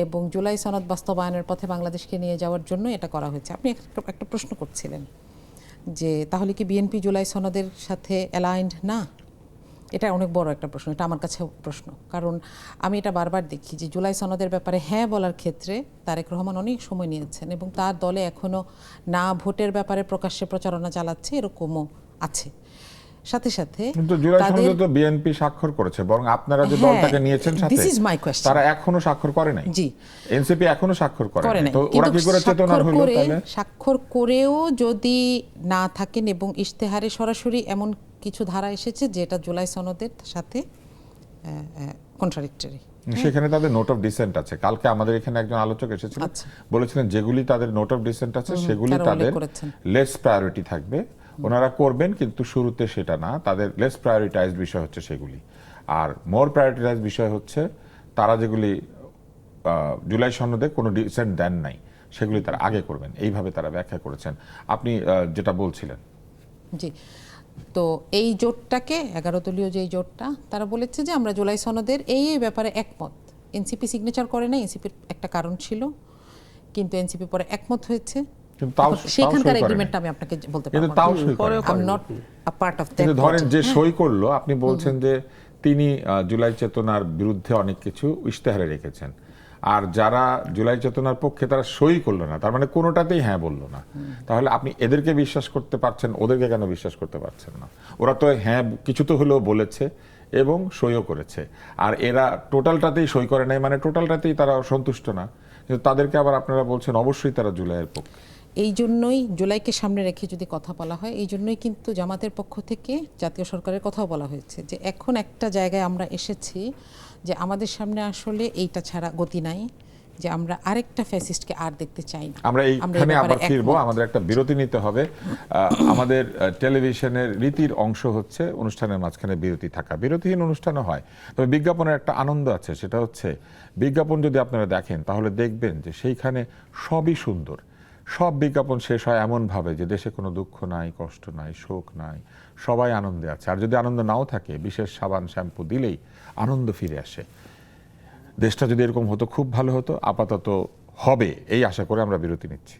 এবং জুলাই সনদ বাস্তবায়নের পথে বাংলাদেশকে নিয়ে যাওয়ার জন্য এটা করা হয়েছে। আপনি একটা প্রশ্ন করছিলেন যে তাহলে কি বিএনপি জুলাই সনদের সাথে অ্যালাইন্ড না? এটা অনেক বড় একটা প্রশ্ন, এটা আমার কাছে প্রশ্ন। কারণ আমি এটা বারবার দেখি যে জুলাই সনদের ব্যাপারে হ্যাঁ বলার ক্ষেত্রে তারেক রহমান অনেক সময় নিয়েছেন এবং তার দলে এখনো না ভোটের ব্যাপারে প্রকাশ্যে প্রচারণা চালাচ্ছে, এরকমও আছে। সাথে সাথে কিন্তু জুলাই সনদে তো বিএনপি স্বাক্ষর করেছে, বরং আপনারা যে দলটাকে নিয়েছেন সাথে দিস ইজ মাই কোয়েশ্চেন, তারা এখনো স্বাক্ষর করে নাই। জি, এনসিপি এখনো স্বাক্ষর করে করে নাই। নাই। তো ওরা কি করে চেতনার হলো তাহলে? স্বাক্ষর করেও যদি না থাকেন এবং ইশতেহারে সরাসরি এমন কিছু ধারা এসেছে যেটা জুলাই সনদের সাথে কন্ট্রাডিক্টরি, সেখানে তাদের নোট অফ ডিসেন্ট আছে। কালকে আমাদের এখানে একজন আলোচক এসেছিলেন, আচ্ছা। বলেছিলেন যেগুলি তাদের নোট অফ ডিসেন্ট আছে সেগুলি তারা উল্লেখ তাদের করেছেন। লেস প্রায়োরিটি থাকবে, ওনারা করবেন, কিন্তু শুরুতে সেটা না, তাদের লেস প্রায়োরিটাইজড বিষয় হচ্ছে সেগুলি। আর মোর প্রায়োরিটাইজড বিষয় হচ্ছে তারা যেগুলি জুলাই সনদে কোনো ডিসেন্ট দেন নাই সেগুলি তারা আগে করবেন, এইভাবে তারা ব্যাখ্যা করেছেন। আপনি যেটা বলছিলেন। জি, তো এই জোটটাকে 11 দলীয় যে জোটটা, তারা বলেছে যে আমরা জুলাই সনদের এই ব্যাপারে একমত। এনসিপি সিগনেচার করে না, এনসিপির একটা কারণ ছিল, কিন্তু এনসিপি পরে একমত হয়েছে। কিন্তু তাও সেখানকার সই করে এগ্রিমেন্টটা নাই। আমি আপনাকে বলতে কিন্তু পারবো তাও না। সই করে I am not a part of that. কিন্তু ধরেন যে সই করলো, আপনি বলছেন যে তিনি জুলাই চেতনার বিরুদ্ধে অনেক কিছু ইশতেহারে রেখেছেন, আর যারা জুলাই চেতনার পক্ষে তারা সই করলো না, তার মানে কোনোটাতেই হ্যাঁ বললো না। তাহলে আপনি এদেরকে বিশ্বাস করতে পারছেন, ওদেরকে কেন বিশ্বাস করতে পারছেন না? ওরা তো হ্যাঁ কিছু তো হলেও বলেছে এবং সইও করেছে, আর এরা টোটালটাতেই সই করে নাই, মানে টোটালটাতেই তারা সন্তুষ্ট না, কিন্তু তাদেরকে আবার আপনারা বলছেন অবশ্যই তারা জুলাইয়ের পক্ষে। এই জন্যই জুলাইকে সামনে রেখে যদি কথা বলা হয়, এই জন্যই কিন্তু জামাতের পক্ষ থেকে জাতীয় সরকারের কথাও বলা হয়েছে যে এখন একটা জায়গায় আমরা এসেছি যে আমাদের সামনে আসলে এইটা ছাড়া গতি নাই, যে আমরা আরেকটা ফ্যাসিস্টকে আর দেখতে চাই না। আমরা এইখানে আবার ফিরবো, আমাদের একটা বিরতি নিতে হবে। আমাদের টেলিভিশনের রীতির অংশ হচ্ছে অনুষ্ঠানের মাঝখানে বিরতি থাকা। বিরতিহীন অনুষ্ঠানও হয়, তবে বিজ্ঞাপনের একটা আনন্দ আছে, সেটা হচ্ছে বিজ্ঞাপন যদি আপনারা দেখেন তাহলে দেখবেন যে সেইখানে সবই সুন্দর। সব বিজ্ঞাপন শেষ হয় এমনভাবে যে দেশে কোনো দুঃখ নাই, কষ্ট নাই, শোক নাই, সবাই আনন্দে আছে। আর যদি আনন্দ নাও থাকে, বিশেষ সাবান শ্যাম্পু দিলেই আনন্দ ফিরে আসে। দেশটা যদি এরকম হতো খুব ভালো হতো, আপাতত হবে এই আশা করে আমরা বিরতি নিচ্ছি।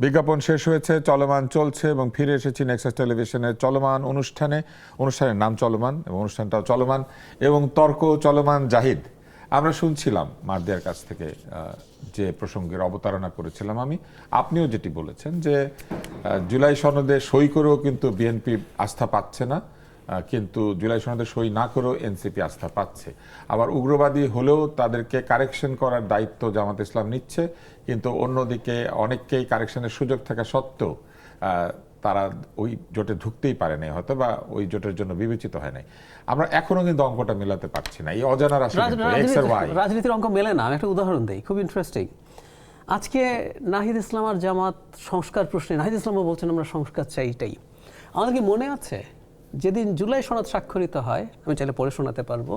বিজ্ঞাপন শেষ হয়েছে, চলমান চলছে এবং ফিরে এসেছি নেক্সাস টেলিভিশনের চলমান অনুষ্ঠানের নাম চলমান এবং অনুষ্ঠানটাও চলমান এবং তর্ক চলমান। জাহিদ, আমরা শুনছিলাম মারদিয়ার কাছ থেকে যে প্রসঙ্গের অবতারণা করেছিলাম আমি, আপনিও যেটি বলেছেন যে জুলাই সনদে সই করেও কিন্তু বিএনপি আস্থা পাচ্ছে না, কিন্তু জুলাই সনদে সই না করেও এনসিপি আস্থা পাচ্ছে। আবার উগ্রবাদী হলেও তাদেরকে কারেকশন করার দায়িত্ব জামাত ইসলাম নিচ্ছে, কিন্তু অন্যদিকে অনেককেই কারেকশনের সুযোগ থাকা সত্ত্বেও তারা ওই জোটে ঢুকতেই পারে নাই, হয়তো বা ওই জোটের জন্য বিবেচিত হয় নাই। আমরা এখনো কিন্তু অঙ্কটা মেলাতে পারছি না, এই অজানা রাশি। রাজনীতির অঙ্ক মেলে না। আমি একটা উদাহরণ দিই, খুব ইন্টারেস্টিং। আজকে নাহিদ ইসলাম আর জামাত সংস্কার প্রশ্নে, নাহিদ ইসলামও বলছেন আমরা সংস্কার চাই। এটাই আমাদের কি মনে আছে যেদিন জুলাই সনদ স্বাক্ষরিত হয়, আমি চাইলে পড়ে শোনাতে পারবো,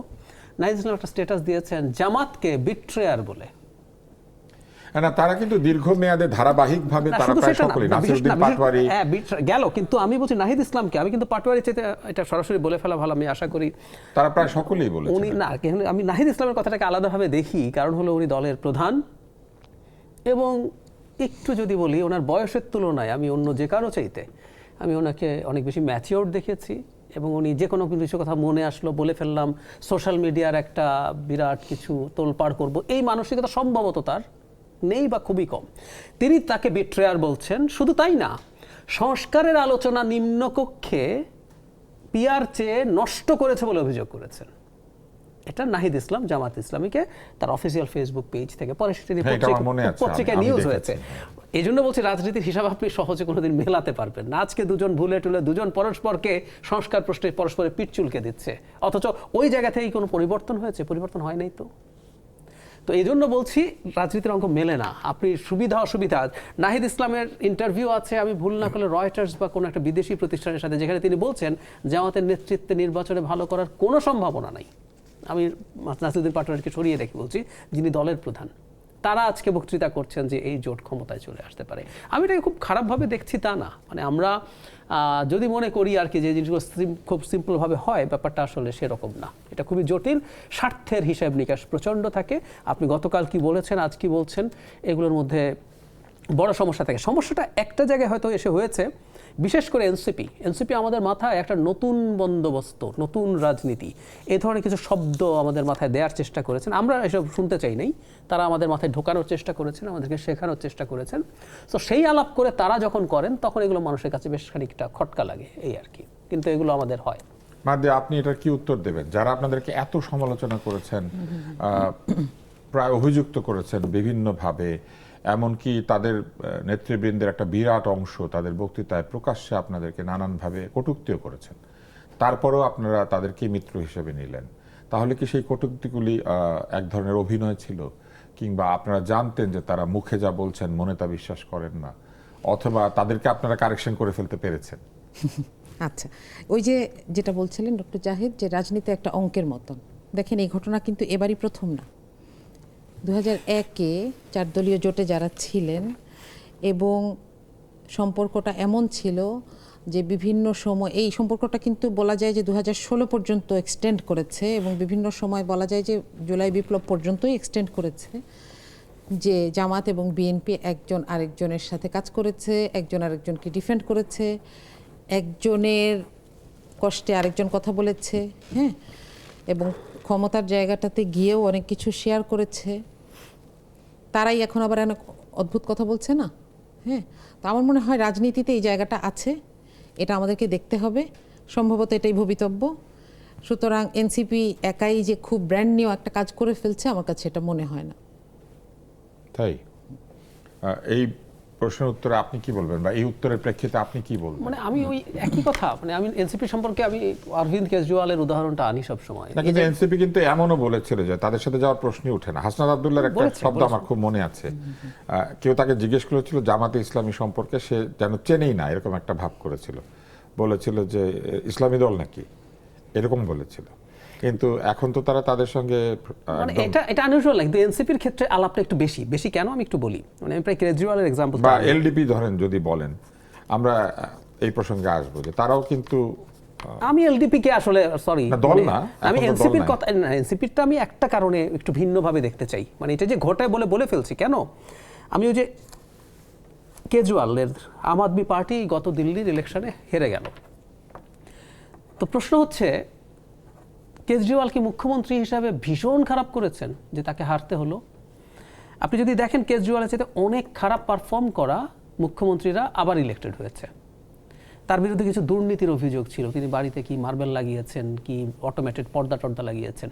নাহিদ ইসলাম একটা স্ট্যাটাস দিয়েছেন জামাতকে বিট্রেয়ার বলে। না, তারা কিন্তু দীর্ঘমেয়াদে ধারাবাহিকভাবে তারা প্রায় সকলেই, নাসিরউদ্দিন পাটোয়ারি গেল, কিন্তু আমি বলছি নাহিদ ইসলামকে, আমি কিন্তু পাটোয়ারি চাইতে এটা সরাসরি বলে ফেলা ভালো, আমি আশা করি তারা প্রায় সকলেই বলেছেন। উনি না, আমি নাহিদ ইসলামের কথাটাকে আলাদাভাবে দেখি, কারণ হলো উনি দলের প্রধান এবং একটু যদি বলি ওনার বয়সের তুলনায় আমি অন্য যে কারো চাইতে আমি ওনাকে অনেক বেশি ম্যাচিওর দেখেছি, এবং উনি যে কোনো কিছু কথা মনে আসলো বলে ফেললাম, সোশ্যাল মিডিয়ার একটা বিরাট কিছু তোলপাড় করব, এই মানসিকতা সম্ভবত তার নেই বা খুবই কম। তিনি তাকে বিট্রেয়ার বলছেন। শুধু তাই না, সংস্কারের আলোচনা নিম্নকক্ষে পিয়ার চেয়ে নষ্ট করেছে বলে অভিযোগ করেছেন। এটা নাহিদ ইসলাম জামাত ইসলামীকে তার অফিসিয়াল ফেসবুক পেজ থেকে, পরে সেটি পত্রিকায় নিউজ হয়েছে। এই জন্য বলছি রাজনীতির হিসাব আপনি সহজে কোনোদিন মেলাতে পারবেন না। আজকে দুজন ভুলে টুলে দুজন পরস্পরকে সংস্কার প্রশ্নে পরস্পরের পিঠ চুলকে দিচ্ছে, অথচ ওই জায়গা থেকেই কোনো পরিবর্তন হয়েছে? পরিবর্তন হয় নাই তো। তো এই জন্য বলছি রাজনীতির অঙ্ক মেলে না। আপনি সুবিধা অসুবিধা, নাহিদ ইসলামের ইন্টারভিউ আছে আমি ভুল না করলে রয়টার্স বা কোনো একটা বিদেশি প্রতিষ্ঠানের সাথে, যেখানে তিনি বলছেন জামাতের নেতৃত্বে নির্বাচনে ভালো করার কোনো সম্ভাবনা নাই। আমি নাসিরউদ্দিন পাটোয়ারিকে সরিয়ে রেখে বলছি, যিনি দলের প্রধান, তারা আজকে বক্তৃতা করছেন যে এই জোট ক্ষমতায় চলে আসতে পারে। আমি এটাকে খুব খারাপভাবে দেখছি তা না, মানে আমরা যদি মনে করি আর কি যে জিনিসগুলো খুব সিম্পলভাবে হয়, ব্যাপারটা আসলে সেরকম না। এটা খুবই জটিল, স্বার্থের হিসাব নিকাশ প্রচণ্ড থাকে। আপনি গতকাল কি বলেছেন, আজ কি বলছেন, এগুলোর মধ্যে বড় সমস্যা থাকে। সমস্যাটা একটা জায়গায় হয়তো এসে হয়েছে, বিশেষ করে এনসিপি আমাদের মাথায় একটা নতুন বন্দোবস্ত, নতুন রাজনীতি, এই ধরনের কিছু শব্দ আমাদের মাথায় দেওয়ার চেষ্টা করেছেন। আমরা এসব শুনতে চাই নাই, তারা আমাদের মাথায় ঢোকানোর চেষ্টা করেছেন, আমাদেরকে শেখানোর চেষ্টা করেছেন। তো সেই আলাপ করে তারা যখন করেন তখন এগুলো মানুষের কাছে বেশ খানিকটা খটকা লাগে, এই আর কি। কিন্তু এগুলো আমাদের হয়। মাদি, আপনি এটার কি উত্তর দেবেন? যারা আপনাদেরকে এত সমালোচনা করেছেন, প্রায় অভিযুক্ত করেছেন বিভিন্নভাবে, এমনকি তাদের নেতৃবৃন্দের একটা বিরাট অংশ তাদের বক্তৃতায় প্রকাশ্যে আপনাদেরকে নানানভাবে কটূক্তিও করেছেন, তারপরেও আপনারা তাদেরকে মিত্র হিসেবে নিলেন, তাহলে কি সেই কটূক্তিগুলি এক ধরনের অভিনয় ছিল, কিংবা আপনারা জানতেন যে তারা মুখে যা বলছেন মনে তা বিশ্বাস করেন না, অথবা তাদেরকে আপনারা কারেকশন করে ফেলতে পেরেছেন? আচ্ছা, ওই যে যেটা বলছিলেন ডক্টর জাহিদ, যে রাজনীতি একটা অঙ্কের মতন, দেখেন এই ঘটনা কিন্তু এবারই প্রথম না। 2001-এ 4 দলীয় জোটে যারা ছিলেন এবং সম্পর্কটা এমন ছিল যে বিভিন্ন সময় এই সম্পর্কটা কিন্তু বলা যায় যে 2016 পর্যন্ত এক্সটেন্ড করেছে, এবং বিভিন্ন সময় বলা যায় যে জুলাই বিপ্লব পর্যন্তই এক্সটেন্ড করেছে, যে জামাত এবং বিএনপি একজন আরেকজনের সাথে কাজ করেছে, একজন আরেকজনকে ডিফেন্ড করেছে, একজনের কষ্টে আরেকজন কথা বলেছে, হ্যাঁ, এবং ক্ষমতার জায়গাটাতে গিয়েও অনেক কিছু শেয়ার করেছে। তারাই এখন আবার অনেক অদ্ভুত কথা বলছে না, হ্যাঁ। তো আমার মনে হয় রাজনীতিতে এই জায়গাটা আছে, এটা আমাদেরকে দেখতে হবে, সম্ভবত এটাই ভবিতব্য। সুতরাং এনসিপি একাই যে খুব ব্র্যান্ড নিউ একটা কাজ করে ফেলছে, আমার কাছে এটা মনে হয় না। তাই এই প্রশ্নের উত্তরে আপনি কি বলবেন, বা এই উত্তরের প্রেক্ষিতে আপনি কি বলবেন? মানে আমি ওই একই কথা, মানে আমি এনসিপি সম্পর্কে আমি অরবিন্দ কেজরিওয়ালের উদাহরণটা আনি সব সময়। কিন্তু এনসিপি কিন্তু এমনও বলেছিল যে তাদের সাথে যাওয়ার প্রশ্নই ওঠে না। হাসনাত আব্দুল্লাহর একটা শব্দ আমার খুব মনে আছে, কেউ তাকে জিজ্ঞেস করেছিল জামাতে ইসলামী সম্পর্কে, সে যেন চেনেই না এরকম একটা ভাব করেছিল, বলেছিল যে ইসলামী দল নাকি, এরকম বলেছিল। কিন্তু এখন তো তারা তাদের সঙ্গে মানে এটা আনইউজুয়াল, কিন্তু এনসিপির ক্ষেত্রে আলাপটা একটু বেশি কেন আমি একটু বলি। মানে আমি প্রায় কেজরিওয়ালের এক্সাম্পল বা এলডিপি ধরেন যদি বলেন, আমরা এই প্রসঙ্গে আসবো যে তারাও কিন্তু, আমি এলডিপি কে আসলে সরি দল না, আমি এনসিপির কথা না, এনসিপিরটা আমি একটা কারণে একটু ভিন্নভাবে দেখতে চাই। মানে এটা যে ঘটায় বলে ফেলছি কেন, আমি ওই যে কেজরিওয়ালের আম আদমি পার্টি গত দিল্লির ইলেকশনে হেরে গেল, তো প্রশ্ন হচ্ছে কেজরিওয়াল কি মুখ্যমন্ত্রী হিসাবে ভীষণ খারাপ করেছেন যে তাকে হারতে হলো? আপনি যদি দেখেন কেজরিওয়ালের সাথে অনেক খারাপ পারফর্ম করা মুখ্যমন্ত্রীরা আবার ইলেক্টেড হয়েছে। তার বিরুদ্ধে কিছু দুর্নীতির অভিযোগ ছিল, তিনি বাড়িতে কি মার্বেল লাগিয়েছেন, কি অটোমেটেড পর্দা লাগিয়েছেন,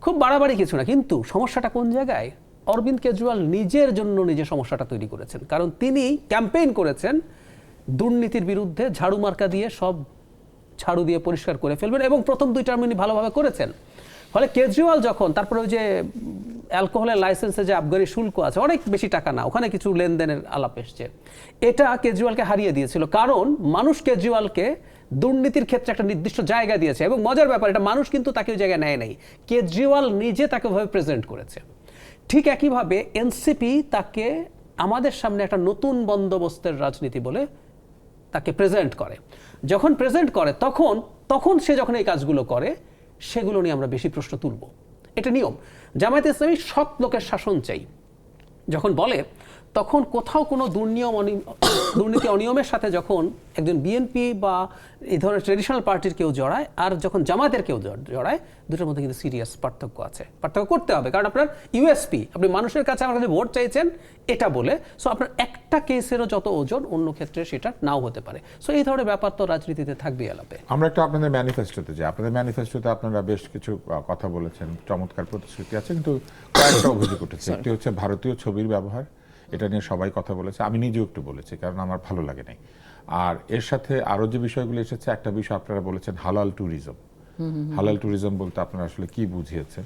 খুব বাড়াবাড়ি কিছু না। কিন্তু সমস্যাটা কোন জায়গায়? অরবিন্দ কেজরিওয়াল নিজের জন্য নিজে সমস্যাটা তৈরি করেছেন, কারণ তিনি ক্যাম্পেইন করেছেন দুর্নীতির বিরুদ্ধে, ঝাড়ু মার্কা দিয়ে সব ঝাড়ু দিয়ে পরিষ্কার করে ফেলবেন, এবং প্রথম 2 টার্ম উনি ভালোভাবে করেছেন। ফলে কেজরিওয়াল যখন, তারপরে ওই যে অ্যালকোহলের লাইসেন্সে যে আবগারি শুল্ক আছে, অনেক বেশি টাকা না, ওখানে কিছু লেনদেনের আলাপ এসছে, এটা কেজরিওয়ালকে হারিয়ে দিয়েছিল, কারণ মানুষ কেজরিওয়ালকে দুর্নীতির ক্ষেত্রে একটা নির্দিষ্ট জায়গা দিয়েছে। এবং মজার ব্যাপার, এটা মানুষ কিন্তু তাকে ওই জায়গায় নেয় নাই, কেজরিওয়াল নিজে তাকে ওইভাবে প্রেজেন্ট করেছে। ঠিক একইভাবে এনসিপি তাকে আমাদের সামনে একটা নতুন বন্দোবস্তের রাজনীতি বলে তাকে প্রেজেন্ট করে। যখন প্রেজেন্ট করে তখন সে যখন এই কাজগুলো করে, সেগুলো নিয়ে আমরা বেশি প্রশ্ন তুলব, এটা নিয়ম। জামায়াতে ইসলামী সৎ লোকের শাসন চাই যখন বলে, তখন কোথাও কোনো দুর্নীতি অনিয়মের সাথে যখন একজন বিএনপি বা এই ধরনের ট্রেডিশনাল পার্টির কেউ জড়ায়, আর যখন জামায়াতের কেউ জড়ায়, দুটোর মধ্যে কিন্তু সিরিয়াস পার্থক্য আছে। পার্থক্য করতে হবে, কারণ আপনার ইউএসপি, আপনি মানুষের কাছে আমার কাছে ভোট চাইছেন এটা বলে, সো আপনার একটা কেসেরও যত ওজন অন্য ক্ষেত্রে সেটা নাও হতে পারে। সো এই ধরনের ব্যাপার তো রাজনীতিতে থাকবেই আলাপে। আমরা একটা আপনাদের ম্যানিফেস্টোতে যাই। আপনাদের ম্যানিফেস্টোতে আপনারা বেশ কিছু কথা বলেছেন, চমৎকার প্রতিশ্রুতি আছে, কিন্তু কয়েকটা অভিযোগ উঠেছে। একটি হচ্ছে ভারতীয় ছবির ব্যবহার, এটা নিয়ে সবাই কথা বলেছে, আমি নিজেও একটু বলেছি, কারণ আমার ভালো লাগে নাই। আর এর সাথে আরো যে বিষয়গুলো এসেছে, একটা বিষয় আপনারা বলেছেন হালাল ট্যুরিজম। হালাল ট্যুরিজম বলতে আপনারা আসলে কি বুঝিয়েছেন,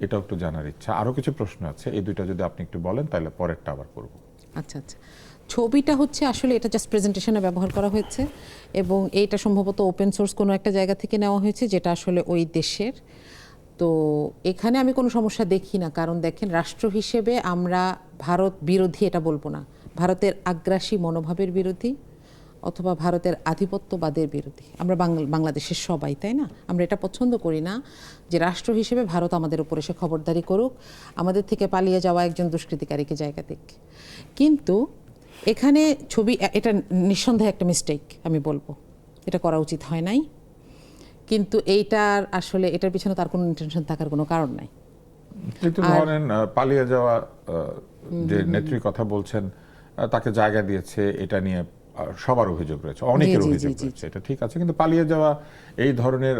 এটাও একটু জানার ইচ্ছা। আরো কিছু প্রশ্ন আছে, এই দুইটা যদি আপনি একটু বলেন তাহলে পরেরটা আবার করব। আচ্ছা, ছবিটা হচ্ছে আসলে এটা জাস্ট প্রেজেন্টেশনে ব্যবহার করা হয়েছে, এবং এইটা সম্ভবত ওপেন সোর্স কোনো একটা জায়গা থেকে নেওয়া হয়েছে, যেটা আসলে ওই দেশের। তো এখানে আমি কোনো সমস্যা দেখি না, কারণ দেখেন, রাষ্ট্র হিসেবে আমরা ভারত বিরোধী এটা বলবো না, ভারতের আগ্রাসী মনোভাবের বিরোধী অথবা ভারতের আধিপত্যবাদের বিরোধী আমরা বাংলাদেশের সবাই, তাই না? আমরা এটা পছন্দ করি না যে রাষ্ট্র হিসেবে ভারত আমাদের উপর এসে খবরদারি করুক, আমাদের থেকে পালিয়ে যাওয়া একজন দুষ্কৃতিকারীকে জায়গা দিক। কিন্তু এখানে ছবি এটা নিঃসন্দেহে একটা মিস্টেক আমি বলবো, এটা করা উচিত হয় নাই, কিন্তু এইটার আসলে এটার পিছনে তার কোনো ইন্টেনশন থাকার কোনো কারণ নাই। কিন্তু ধরেন পালিয়ে যাওয়া যে নেত্রী কথা বলছেন, তাকে জায়গা দিয়েছে, এটা নিয়ে সবার অভিযোগ রয়েছে, অনেকের জি, জি, অভিযোগ জি, জি। রয়েছে, এটা ঠিক আছে। কিন্তু পালিয়ে যাওয়া এই ধরনের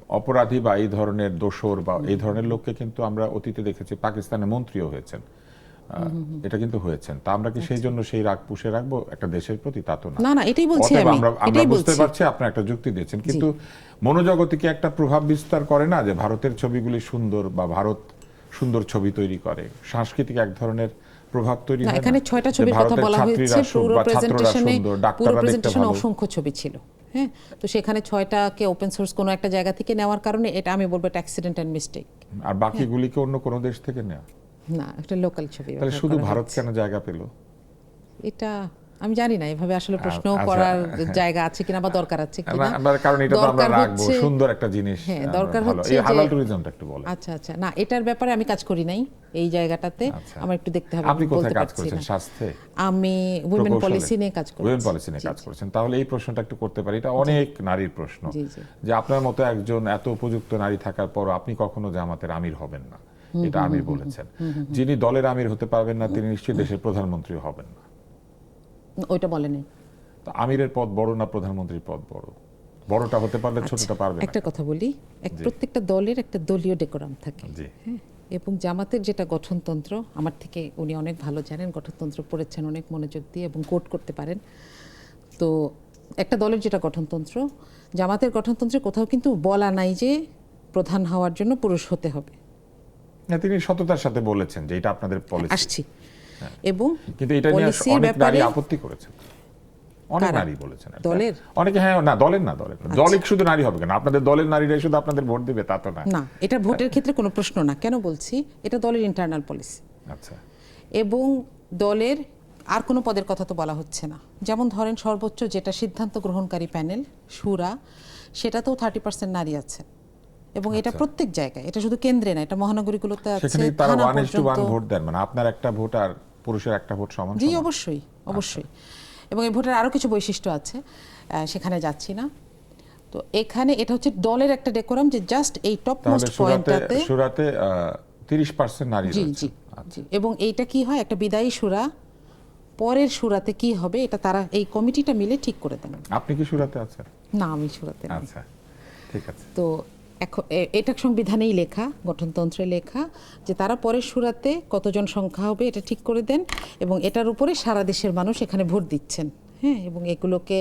অপরাধী বা এই ধরনের দোসর বা এই ধরনের লোককে কিন্তু আমরা অতীতে দেখেছি পাকিস্তানের মন্ত্রীও হয়েছেন, এটা কিন্তু হয়েছেন। তা আমরা কি সেই জন্য সেই রাগ পুষে রাখবো একটা দেশের প্রতি? তা তো না। না না, এটাই বলছি অতএব আমি, আমরা এটাই বুঝতে বলছি। পারছি আপনার একটা যুক্তি দিয়েছেন, কিন্তু মনোজগতে কি একটা প্রভাব বিস্তার করে না যে ভারতের ছবিগুলি সুন্দর বা ভারত সুন্দর ছবি তৈরি করে, সাংস্কৃতিক এক ধরনের প্রভাব তৈরি না, হয় না? এখানে 6টা ছবির যে কথা ভারতের বলা ছাত্রীরা হয়েছে, পুরো বা ছাত্ররা প্রেজেন্টেশনে সুন্দর, ডাক্তাররা দেখতে ভালো। অসংখ্য ছবি ছিল। হ্যাঁ, তো সেখানে 6টাকে ওপেন সোর্স কোনো একটা জায়গা থেকে নেওয়ার কারণে এটা আমি বলবো এটা অ্যাক্সিডেন্ট এন্ড মিস্টেক। আর বাকিগুলিকে অন্য কোনো দেশ থেকে নেওয়া? না, একটা লোকাল ছবি তাহলে ব্যবহার শুধু করা ভারত হয়েছে। কেন জায়গা পেল? এটা আমি জানি না, এভাবে আসলে প্রশ্ন আচ্ছা, করার জায়গা আছে কিনা বা দরকার আছে কিনা। কারণ এটা তো আমরা দরকার রাখবো, হচ্ছে- সুন্দর একটা জিনিস। হ্যাঁ, আমরা দরকার ভালো। হচ্ছে এই যে- হালাল ট্যুরিজমটা একটু বলেন। আচ্ছা আচ্ছা, না এটার ব্যাপারে আমি কাজ করি নাই এই জায়গাটাতে, আচ্ছা। আমার একটু দেখতে হবে। আপনি আমি কোথায় বলতে কাজ পারছি করেছেন? না। স্বাস্থ্যে, আমি উইমেন প্রকৌশলে? পলিসি নিয়ে কাজ করি। উইমেন পলিসি নিয়ে কাজ করেছেন, তাহলে এই প্রশ্নটা একটু করতে পারি। এটা অনেক নারীর প্রশ্ন, জি, জি। যে আপনার মতো একজন এত উপযুক্ত নারী থাকার পর আপনি কখনো জামাতের আমির হবেন না, এটা আমির বলেছেন। যিনি দলের আমির হতে পারবেন না তিনি নিশ্চয়ই দেশের প্রধানমন্ত্রী হবেন না। ওইটা বলেনি। তো আমিরের পদ বড় না প্রধানমন্ত্রীর পদ বড়? বড়টা হতে পারলে ছোটটা পারবে না। একটা কথা বলি, প্রত্যেকটা দলের একটা দলীয় ডেকোরাম থাকে। জি। হ্যাঁ, এবং জামাতের যেটা গঠনতন্ত্র, আমার থেকে উনি অনেক ভালো জানেন, গঠনতন্ত্র পড়েছেন অনেক মনোযোগ দিয়ে এবং কোট করতে পারেন। তো একটা দলের যেটা গঠনতন্ত্র, জামাতের গঠনতন্ত্রে কোথাও কিন্তু বলা নাই যে প্রধান হওয়ার জন্য পুরুষ হতে হবে। না, তিনি সততার সাথে বলেছেন যে এটা আপনাদের পলিসি। আসছি। এবং কিন্তু এটা নিয়ে পলিসির অনেক নারী ব্যাপারে আপত্তি করেছেন, অনেক কারা? নারী বলেছেন এটা। দলের? অনেকে, হ্যাঁ, না দলের না, দলের না। দলে শুধু নারী হবে কেন? আপনাদের দলের নারীরাই শুধু আপনাদের ভোট দিবে তা তো না। না, এটা ভোটের ক্ষেত্রে কোনো প্রশ্ন না। কেন বলছি? এটা দলের ইন্টারনাল পলিসি আচ্ছা, এবং দলের আর কোনো পদের কথা তো বলা হচ্ছে না। যেমন ধরেন সর্বোচ্চ যেটা সিদ্ধান্ত গ্রহণকারী প্যানেল সুরা, সেটাতেও 30% নারী আছে এবং এটা প্রত্যেক জায়গায়, এটা শুধু কেন্দ্রে না, এটা মহানগরীগুলোতে আছে, সেখানে তারা থানা 1:1 পর্যন্ত। ভোট দেন, মানে আপনার একটা ভোট আর পুরুষের একটা ভোট সমান জি, সমান? অবশ্যই অবশ্যই। এবং এই ভোটের আরো কিছু বৈশিষ্ট্য আছে, সেখানে যাচ্ছি না। তো এখানে এটা হচ্ছে দলের একটা ডেকোরাম যে জাস্ট এই টপ তাহলে মোস্ট পয়েন্টটাতে। সুরাতে 30% নারী জি রয়েছে। জি জি। এবং এইটা কি হয়, একটা বিদায়ী সুরা, পরের সুরাতে কি হবে এটা তারা এই কমিটিটা মিলে ঠিক করে দেন। আপনি কি সুরাতে আছেন? না, আমি সুরাতে না। আচ্ছা, ঠিক আছে। তো এখন এটা সংবিধানেই লেখা, গঠনতন্ত্রে লেখা যে তারা পরের সুরাতে কতজন সংখ্যা হবে এটা ঠিক করে দেন এবং এটার উপরে সারা দেশের মানুষ এখানে ভোট দিচ্ছেন। হ্যাঁ, এবং এগুলোকে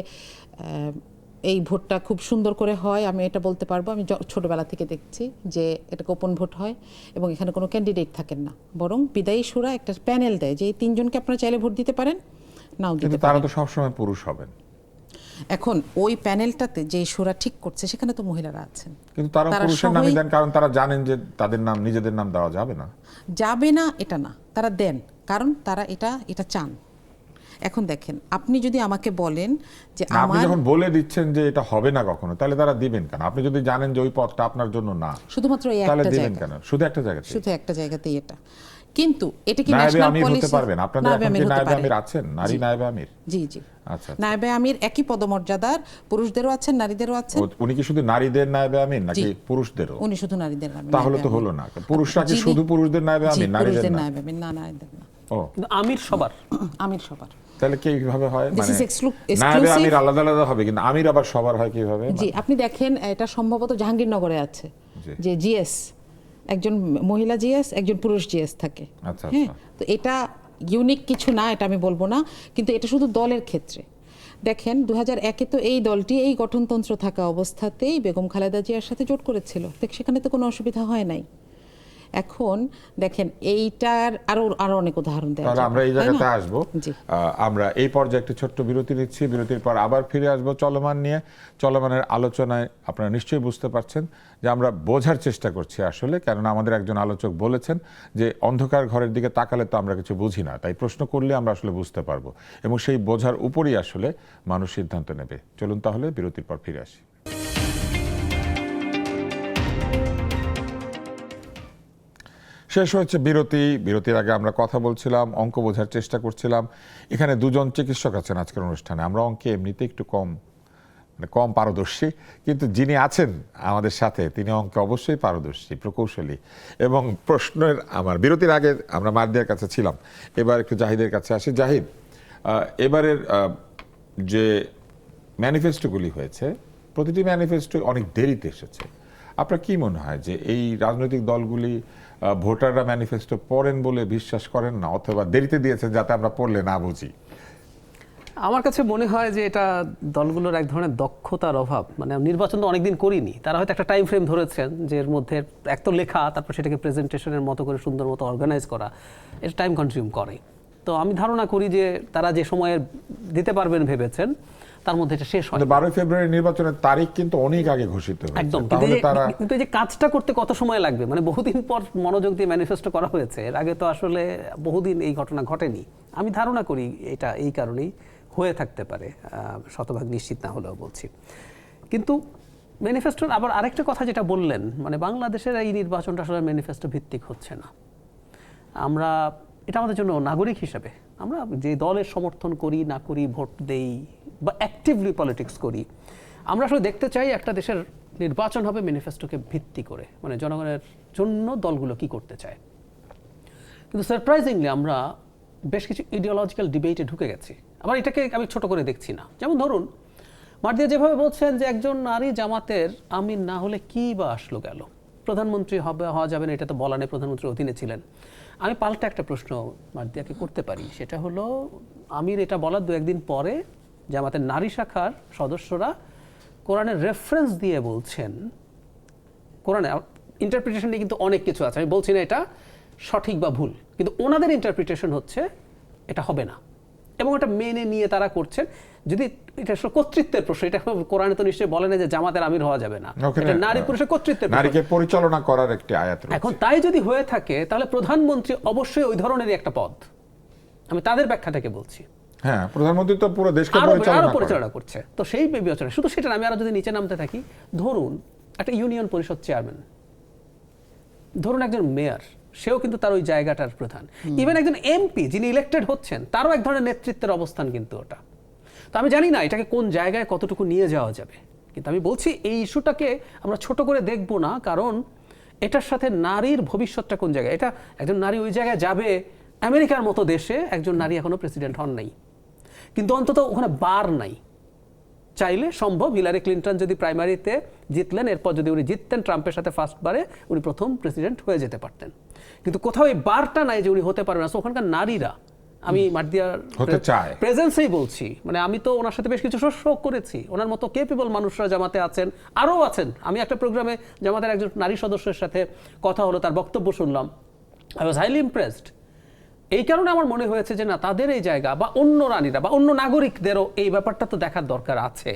এই ভোটটা খুব সুন্দর করে হয়, আমি এটা বলতে পারবো। আমি ছোটবেলা থেকে দেখছি যে এটা গোপন ভোট হয় এবং এখানে কোনো ক্যান্ডিডেট থাকেন না, বরং বিদায়ী সুরা একটা প্যানেল দেয় যে এই 3জনকে আপনারা চাইলে ভোট দিতে পারেন, নাও কিন্তু দিতে তারা পারেন। তো সবসময় পুরুষ হবেন। এখন ওই প্যানেলটাতে যে সুরা ঠিক করছে সেখানে তো মহিলারা আছেন। কিন্তু তারা তারা পুরুষের নামই সবাই- দেন, কারণ তারা জানেন যে তাদের নাম, নিজেদের নাম দেওয়া যাবে না। যাবে না এটা না, তারা দেন, কারণ তারা এটা চান। এখন দেখেন, আপনি যদি আমাকে বলেন যে না, আপনি আমার যখন বলে দিচ্ছেন যে এটা হবে না কখনো, তাহলে তারা দিবেন কেন? আপনি যদি জানেন যে ওই পথটা আপনার জন্য না, শুধুমাত্র এই তাহলে একটা দিবেন জায়গা, কেন? শুধু একটা জায়গাতে শুধু একটা জায়গাতেই এটা। কিন্তু এটা কি নায়েবে ন্যাশনাল আমির হতে পলিসি? পারবেন? আপনাদের এখন কি নায়েবে আমির আছেন? নারী নায়েবে আমির? জি জি। আচ্ছা, নায়েবে আমির একই পদমর্যাদার, পুরুষদেরও আছেন নারীদেরও আছেন। উনি কি শুধু নারীদের নায়েবে আমির নাকি পুরুষদেরও? উনি শুধু নারীদের নায়েবে তাহলে তো আমির। হলো না। পুরুষরা কি যিনি- শুধু পুরুষদের নায়েবে জি, আমির, নারীদের পুরুষদের না? নায়েবে আমির, না নারীদের না। ও, কিন্তু আমির সবার। আমির সবার। তাহলে কি এইভাবে হয়? This মানে is exclusive. নায়েবে আমির আলাদা আলাদা হবে, কিন্তু আমির আবার সবার হয় কিভাবে? জি, আপনি দেখেন এটা সম্ভবত জাহাঙ্গীরনগরে আছে জি। যে জিএস, একজন মহিলা জিএস, একজন পুরুষ জিএস থাকে। আচ্ছা, হ্যাঁ, আচ্ছা। তো এটা ইউনিক কিছু না, এটা আমি বলবো না, কিন্তু এটা শুধু দলের ক্ষেত্রে। দেখেন 2001-এ তো এই দলটি এই গঠনতন্ত্র থাকা অবস্থাতেই বেগম খালেদা জিয়ার সাথে জোট করেছিল, সেখানে তো কোনো অসুবিধা হয় নাই। এখন দেখেন এইটার আরো অনেক উদাহরণ দেওয়া তাহলে যাবে, আমরা এই তাই না? জায়গাতে আসবো। জি। আমরা এই পর্যায়ে একটি ছোট্ট বিরতি নিচ্ছি, বিরতির পর আবার ফিরে আসবো চলমান নিয়ে। চলমানের আলোচনায় আপনারা নিশ্চয়ই বুঝতে পারছেন যে আমরা বোঝার চেষ্টা করছি আসলে, কেননা আমাদের একজন আলোচক বলেছেন যে অন্ধকার ঘরের দিকে তাকালে তো আমরা কিছু বুঝি না, তাই প্রশ্ন করলে আমরা আসলে বুঝতে পারবো, এবং সেই বোঝার উপরই আসলে মানুষ সিদ্ধান্ত নেবে। চলুন তাহলে বিরতির পর ফিরে আসি। শেষ হয়েছে বিরতির আগে আমরা কথা বলছিলাম, অঙ্ক বোঝার চেষ্টা করছিলাম। এখানে দুজন চিকিৎসক আছেন আজকের অনুষ্ঠানে। আমরা অঙ্কে এমনিতে একটু কম পারদর্শী, কিন্তু যিনি আছেন আমাদের সাথে তিনি অঙ্কে অবশ্যই পারদর্শী, প্রকৌশলী। এবং প্রশ্নের বিরতির আগে আমরা মার্দিয়ার কাছে ছিলাম, এবার একটু জাহিদের কাছে আসি। জাহিদ, এবারের যে ম্যানিফেস্টোগুলি হয়েছে, প্রতিটি ম্যানিফেস্টো অনেক দেরিতে এসেছে। আপনার কি মনে হয় যে এই রাজনৈতিক দলগুলি ভোটাররা ম্যানিফেস্টো পড়েন বলে বিশ্বাস করেন না, অথবা দেরিতে দিয়েছেন যাতে আমরা পড়লে না বুঝি? আমার কাছে মনে হয় যে এটা দলগুলোর এক ধরনের দক্ষতার অভাব। মানে নির্বাচন তো অনেকদিন করিনি, তারা হয়তো একটা টাইম ফ্রেম ধরেছেন যে এর মধ্যে এক তো লেখা, তারপর সেটাকে প্রেজেন্টেশনের মতো করে সুন্দর মতো অর্গানাইজ করা, এটা টাইম কনজিউম করে। তো আমি ধারণা করি যে তারা যে সময়ে দিতে পারবেন ভেবেছেন তার মধ্যে এটা শেষ হয়। 12 ফেব্রুয়ারি নির্বাচনের তারিখ কিন্তু অনেক আগে ঘোষিত হয়েছে। একদম, তাহলে তারা কিন্তু এই যে কাজটা করতে কত সময় লাগবে, মানে বহুদিন পর মনোযোগ দিয়ে ম্যানিফেস্টো করা হয়েছে, এর আগে তো আসলে বহুদিন এই ঘটনা ঘটেনি। আমি ধারণা করি এটা এই কারণেই হয়ে থাকতে পারে, শতভাগ নিশ্চিত না হলেও বলছি। কিন্তু ম্যানিফেস্টোর আবার আরেকটা কথা যেটা বললেন, মানে বাংলাদেশের এই নির্বাচনটা আসলে ম্যানিফেস্টো ভিত্তিক হচ্ছে না। আমরা এটা আমাদের জন্য নাগরিক হিসেবে আমরা যে দলের সমর্থন করি না করি, ভোট দেই বা অ্যাক্টিভলি পলিটিক্স করি, আমরা আসলে দেখতে চাই একটা দেশের নির্বাচন হবে ম্যানিফেস্টোকে ভিত্তি করে, মানে জনগণের জন্য দলগুলো কি করতে চায়। কিন্তু সারপ্রাইজিংলি আমরা বেশ কিছু ইডিওলজিক্যাল ডিবেটে ঢুকে গেছি। আবার এটাকে আমি ছোট করে দেখছি না। যেমন ধরুন, মার্দিয়া যেভাবে বলছেন যে একজন নারী জামাতের আমির না হলে কি বা আসলো গেল, প্রধানমন্ত্রী হওয়া যাবে না, এটা তো বলা নেই, প্রধানমন্ত্রীর অধীনে ছিলেন। আমি পাল্টা একটা প্রশ্ন মার্দিয়াকে করতে পারি, সেটা হলো আমির এটা বলার দু একদিন পরে জামাতের নারী শাখার সদস্যরা কোরআনের রেফারেন্স দিয়ে বলছেন, কোরআনে ইন্টারপ্রিটেশন নিয়ে কিন্তু অনেক কিছু আছে, আমি বলছি না এটা সঠিক বা ভুল, কিন্তু ওনাদের ইন্টারপ্রিটেশন হচ্ছে এটা হবে না, এবং এটা মেনে নিয়ে তারা করছেন। যদি এটা কর্তৃত্বের প্রশ্ন, এটা কোরআনে তো নিশ্চয়ই বলে না যে জামাতের আমির হওয়া যাবে না, এটা নারী পুরুষের কর্তৃত্বের, নারীকে পরিচালনা করার একটি আয়াত রয়েছে। এখন তাই যদি হয়ে থাকে তাহলে প্রধানমন্ত্রী অবশ্যই ওই ধরনেরই একটা পদ। আমি তাদের ব্যাখ্যাটাকে বলছি। হ্যাঁ, প্রধানমন্ত্রী তো পুরো দেশকে পরিচালনা করছে, তো সেই বিবেচনা শুধু সেটা আমি আরো যদি নিচে নামতে থাকি, ধরুন একটা ইউনিয়ন পরিষদ চেয়ারম্যান, ধরুন একজন মেয়র, সেও কিন্তু তার ওই জায়গাটার প্রধান। ইভেন একজন এমপি যিনি ইলেক্টেড হচ্ছেন, তারও এক ধরনের নেতৃত্বের অবস্থান কিন্তু ওটা। তো আমি জানি না এটাকে কোন জায়গায় কতটুকু নিয়ে যাওয়া যাবে, কিন্তু আমি বলছি এই ইস্যুটাকে আমরা ছোট করে দেখব না, কারণ এটার সাথে নারীর ভবিষ্যৎটা কোন জায়গায়, এটা একজন নারী ওই জায়গায় যাবে। আমেরিকার মতো দেশে একজন নারী এখনো প্রেসিডেন্ট হন নাই, কিন্তু অন্তত ওখানে বার নাই। চাইলে সম্ভব হিলারি ক্লিন্টন যদি প্রাইমারিতে জিতলেন, এরপর যদি উনি জিততেন ট্রাম্পের সাথে ফার্স্টবারে, উনি প্রথম প্রেসিডেন্ট হয়ে যেতে পারতেন, কিন্তু কোথাও এই বারটা নাই যে উনি হতে পারবেন না। ওখানকার নারীরা, আমি মার্দিয়ার প্রেজেন্সেই বলছি, মানে আমি তো ওনার সাথে বেশ কিছু শো করেছি, ওনার মতো কেপেবল মানুষরা জামাতে আছেন, আরও আছেন। আমি একটা প্রোগ্রামে জামাতের একজন নারী সদস্যের সাথে কথা হলো, তার বক্তব্য শুনলাম, আই ওয়াজ হাইলি ইমপ্রেসড। এই কারণে আমার মনে হয়েছে যে না, তাদের এই জায়গা বা অন্য রানীরা বা অন্য নাগরিকদেরও এই ব্যাপারটা তো দেখার দরকার আছে,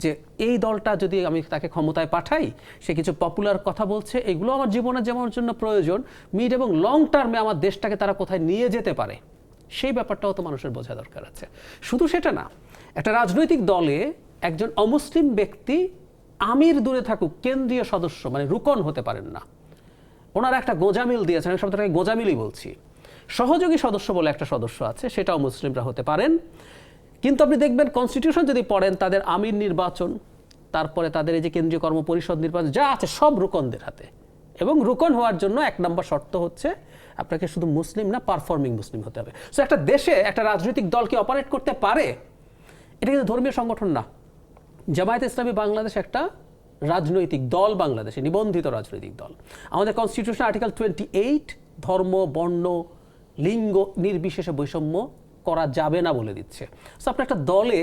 যে এই দলটা যদি আমি তাকে ক্ষমতায় পাঠাই, সে কিছু পপুলার কথা বলছে, এগুলো আমার জীবনের যেমন জন্য প্রয়োজন, মিড এবং লং টার্মে আমার দেশটাকে তারা কোথায় নিয়ে যেতে পারে, সেই ব্যাপারটাও তো মানুষের বোঝা দরকার আছে। শুধু সেটা না, একটা রাজনৈতিক দলে একজন অমুসলিম ব্যক্তি আমির দূরে থাকুক, কেন্দ্রীয় সদস্য মানে রুকন হতে পারেন না। ওনারা একটা গোজামিল দিয়েছেন, আমি শব্দটাকে গোজামিলই বলছি। সহযোগী সদস্য বলে একটা সদস্য আছে, সেটাও মুসলিমরা হতে পারেন। কিন্তু আপনি দেখবেন কনস্টিটিউশন যদি পড়েন, তাদের আমির নির্বাচন, তারপরে তাদের এই যে কেন্দ্রীয় কর্ম পরিষদ নির্বাচন যা আছে সব রুকনদের হাতে, এবং রুকন হওয়ার জন্য 1 নম্বর শর্ত হচ্ছে আপনাকে শুধু মুসলিম না, পারফর্মিং মুসলিম হতে হবে। সো একটা দেশে একটা রাজনৈতিক দলকে অপারেট করতে পারে, এটা কিন্তু ধর্মীয় সংগঠন না। জামায়াতে ইসলামী বাংলাদেশ একটা রাজনৈতিক দল, বাংলাদেশে নিবন্ধিত রাজনৈতিক দল। আমাদের কনস্টিটিউশন আর্টিকেল 28 ধর্ম, বর্ণ, লিঙ্গ নির্বিশেষে বৈষম্য করা যাবে না বলে দিচ্ছে। সো আপনার একটা দলে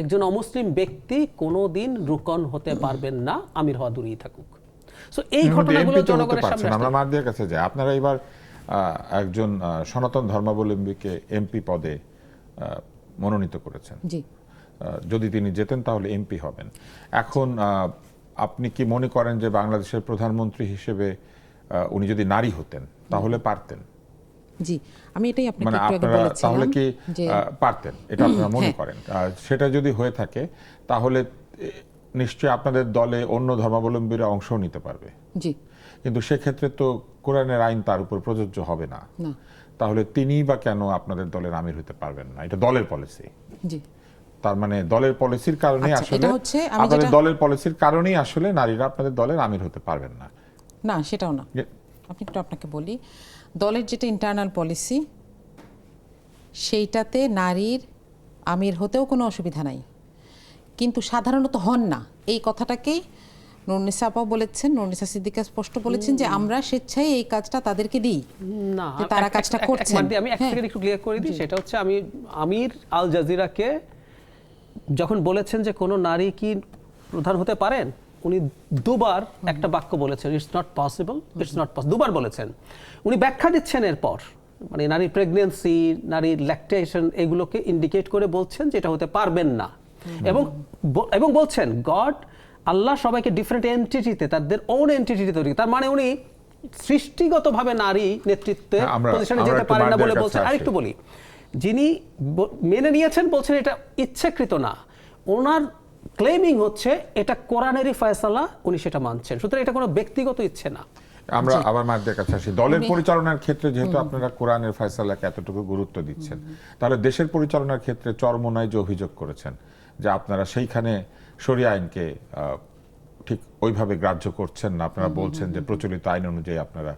একজন অমুসলিম ব্যক্তি কোনোদিন রুকন হতে পারবেন না, আমির হওয়া দূরেই থাকুক। সো এই ঘটনাগুলো জনগণের সামনে আসছে। আমরা মার্দিয়ার কাছে যাই, আপনারা এবার একজন সনাতন ধর্মাবলম্বীকে এমপি পদে মনোনীত করেছেন। জি, যদি তিনি যেতেন তাহলে এমপি হবেন। এখন আপনি কি মনে করেন যে বাংলাদেশের প্রধানমন্ত্রী হিসেবে উনি যদি নারী হতেন তাহলে পারতেন? জি, আমি এটাই আপনাকে মানে একটু আগে আপনারা বলেছিলাম তাহলে কি যে পারতেন, এটা আপনারা মনে করেন? সেটা যদি হয়ে থাকে তাহলে নিশ্চয়ই আপনাদের দলে অন্য ধর্মাবলম্বীরা অংশ নিতে পারবে। জি, কিন্তু সেক্ষেত্রে তো কোরআনের আইন তার উপর প্রযোজ্য হবে না, না। তাহলে তিনি বা কেন আপনাদের দলের আমির হতে পারবেন না? এটা দলের পলিসি। জি। তার মানে দলের পলিসির কারণে আচ্ছা, আসলে এটা হচ্ছে আমি আপনাদের যেটা- দলের পলিসির কারণেই আসলে নারীরা আপনাদের দলের আমির হতে পারবেন না। না, সেটাও না। আপনি একটু আপনাকে বলি, দলের যেটা ইন্টারনাল পলিসি, সেইটাতে নারীর আমির হতেও কোনো অসুবিধা নাই, কিন্তু সাধারণত হন না। এই কথাটাকেই নুরুন্নিসা আপাও বলেছেন, নুরুন্নিসা সিদ্দিকা স্পষ্ট বলেছেন যে আমরা স্বেচ্ছায় এই কাজটা তাদেরকে দিই, না, যে তারা কাজটা করছেন। আমি এক সেকেন্ড একটু ক্লিয়ার করে দিই। সেটা হচ্ছে আমির আল জাজিরাকে যখন বলেছেন যে কোনো নারী কি প্রধান হতে পারেন, উনি দুবার একটা বাক্য বলেছেন, it's not possible, it's not possible, দুবার বলেছেন। উনি ব্যাখ্যা দিচ্ছেন এরপর, মানে নারীর প্রেগনেন্সি, নারীর ল্যাকটেশন, এগুলোকে ইন্ডিকেট করে বলছেন যে এটা হতে পারবেন না। এবং বলছেন গড, আল্লাহ সবাইকে ডিফারেন্ট এন্টিটিতে, তাদের ওন এন্টিটিতে তৈরি, তার মানে উনি সৃষ্টিগতভাবে নারী নেতৃত্বে পজিশনে যেতে পারেন না বলে বলছেন। আরেকটু বলি, যিনি মেনে নিয়েছেন বলছেন এটা ইচ্ছাকৃত না, ওনার ক্লেমিং হচ্ছে এটা কোরআনেরই ফয়সালা, উনি সেটা মানছেন, সুতরাং এটা কোনো ব্যক্তিগত ইচ্ছে না। আমরা আবার মার্দের কাছে আসি। দলের পরিচালনার ক্ষেত্রে যেহেতু আপনারা কোরআনের ফয়সালাকে এতটুকু গুরুত্ব দিচ্ছেন, তাহলে দেশের পরিচালনার ক্ষেত্রে চরমোনায় যে অভিযোগ করেছেন যে আপনারা সেইখানে শরিয়া আইনকে ঠিক ওইভাবে গ্রাহ্য করছেন না, আপনারা বলছেন যে প্রচলিত আইন অনুযায়ী আপনারা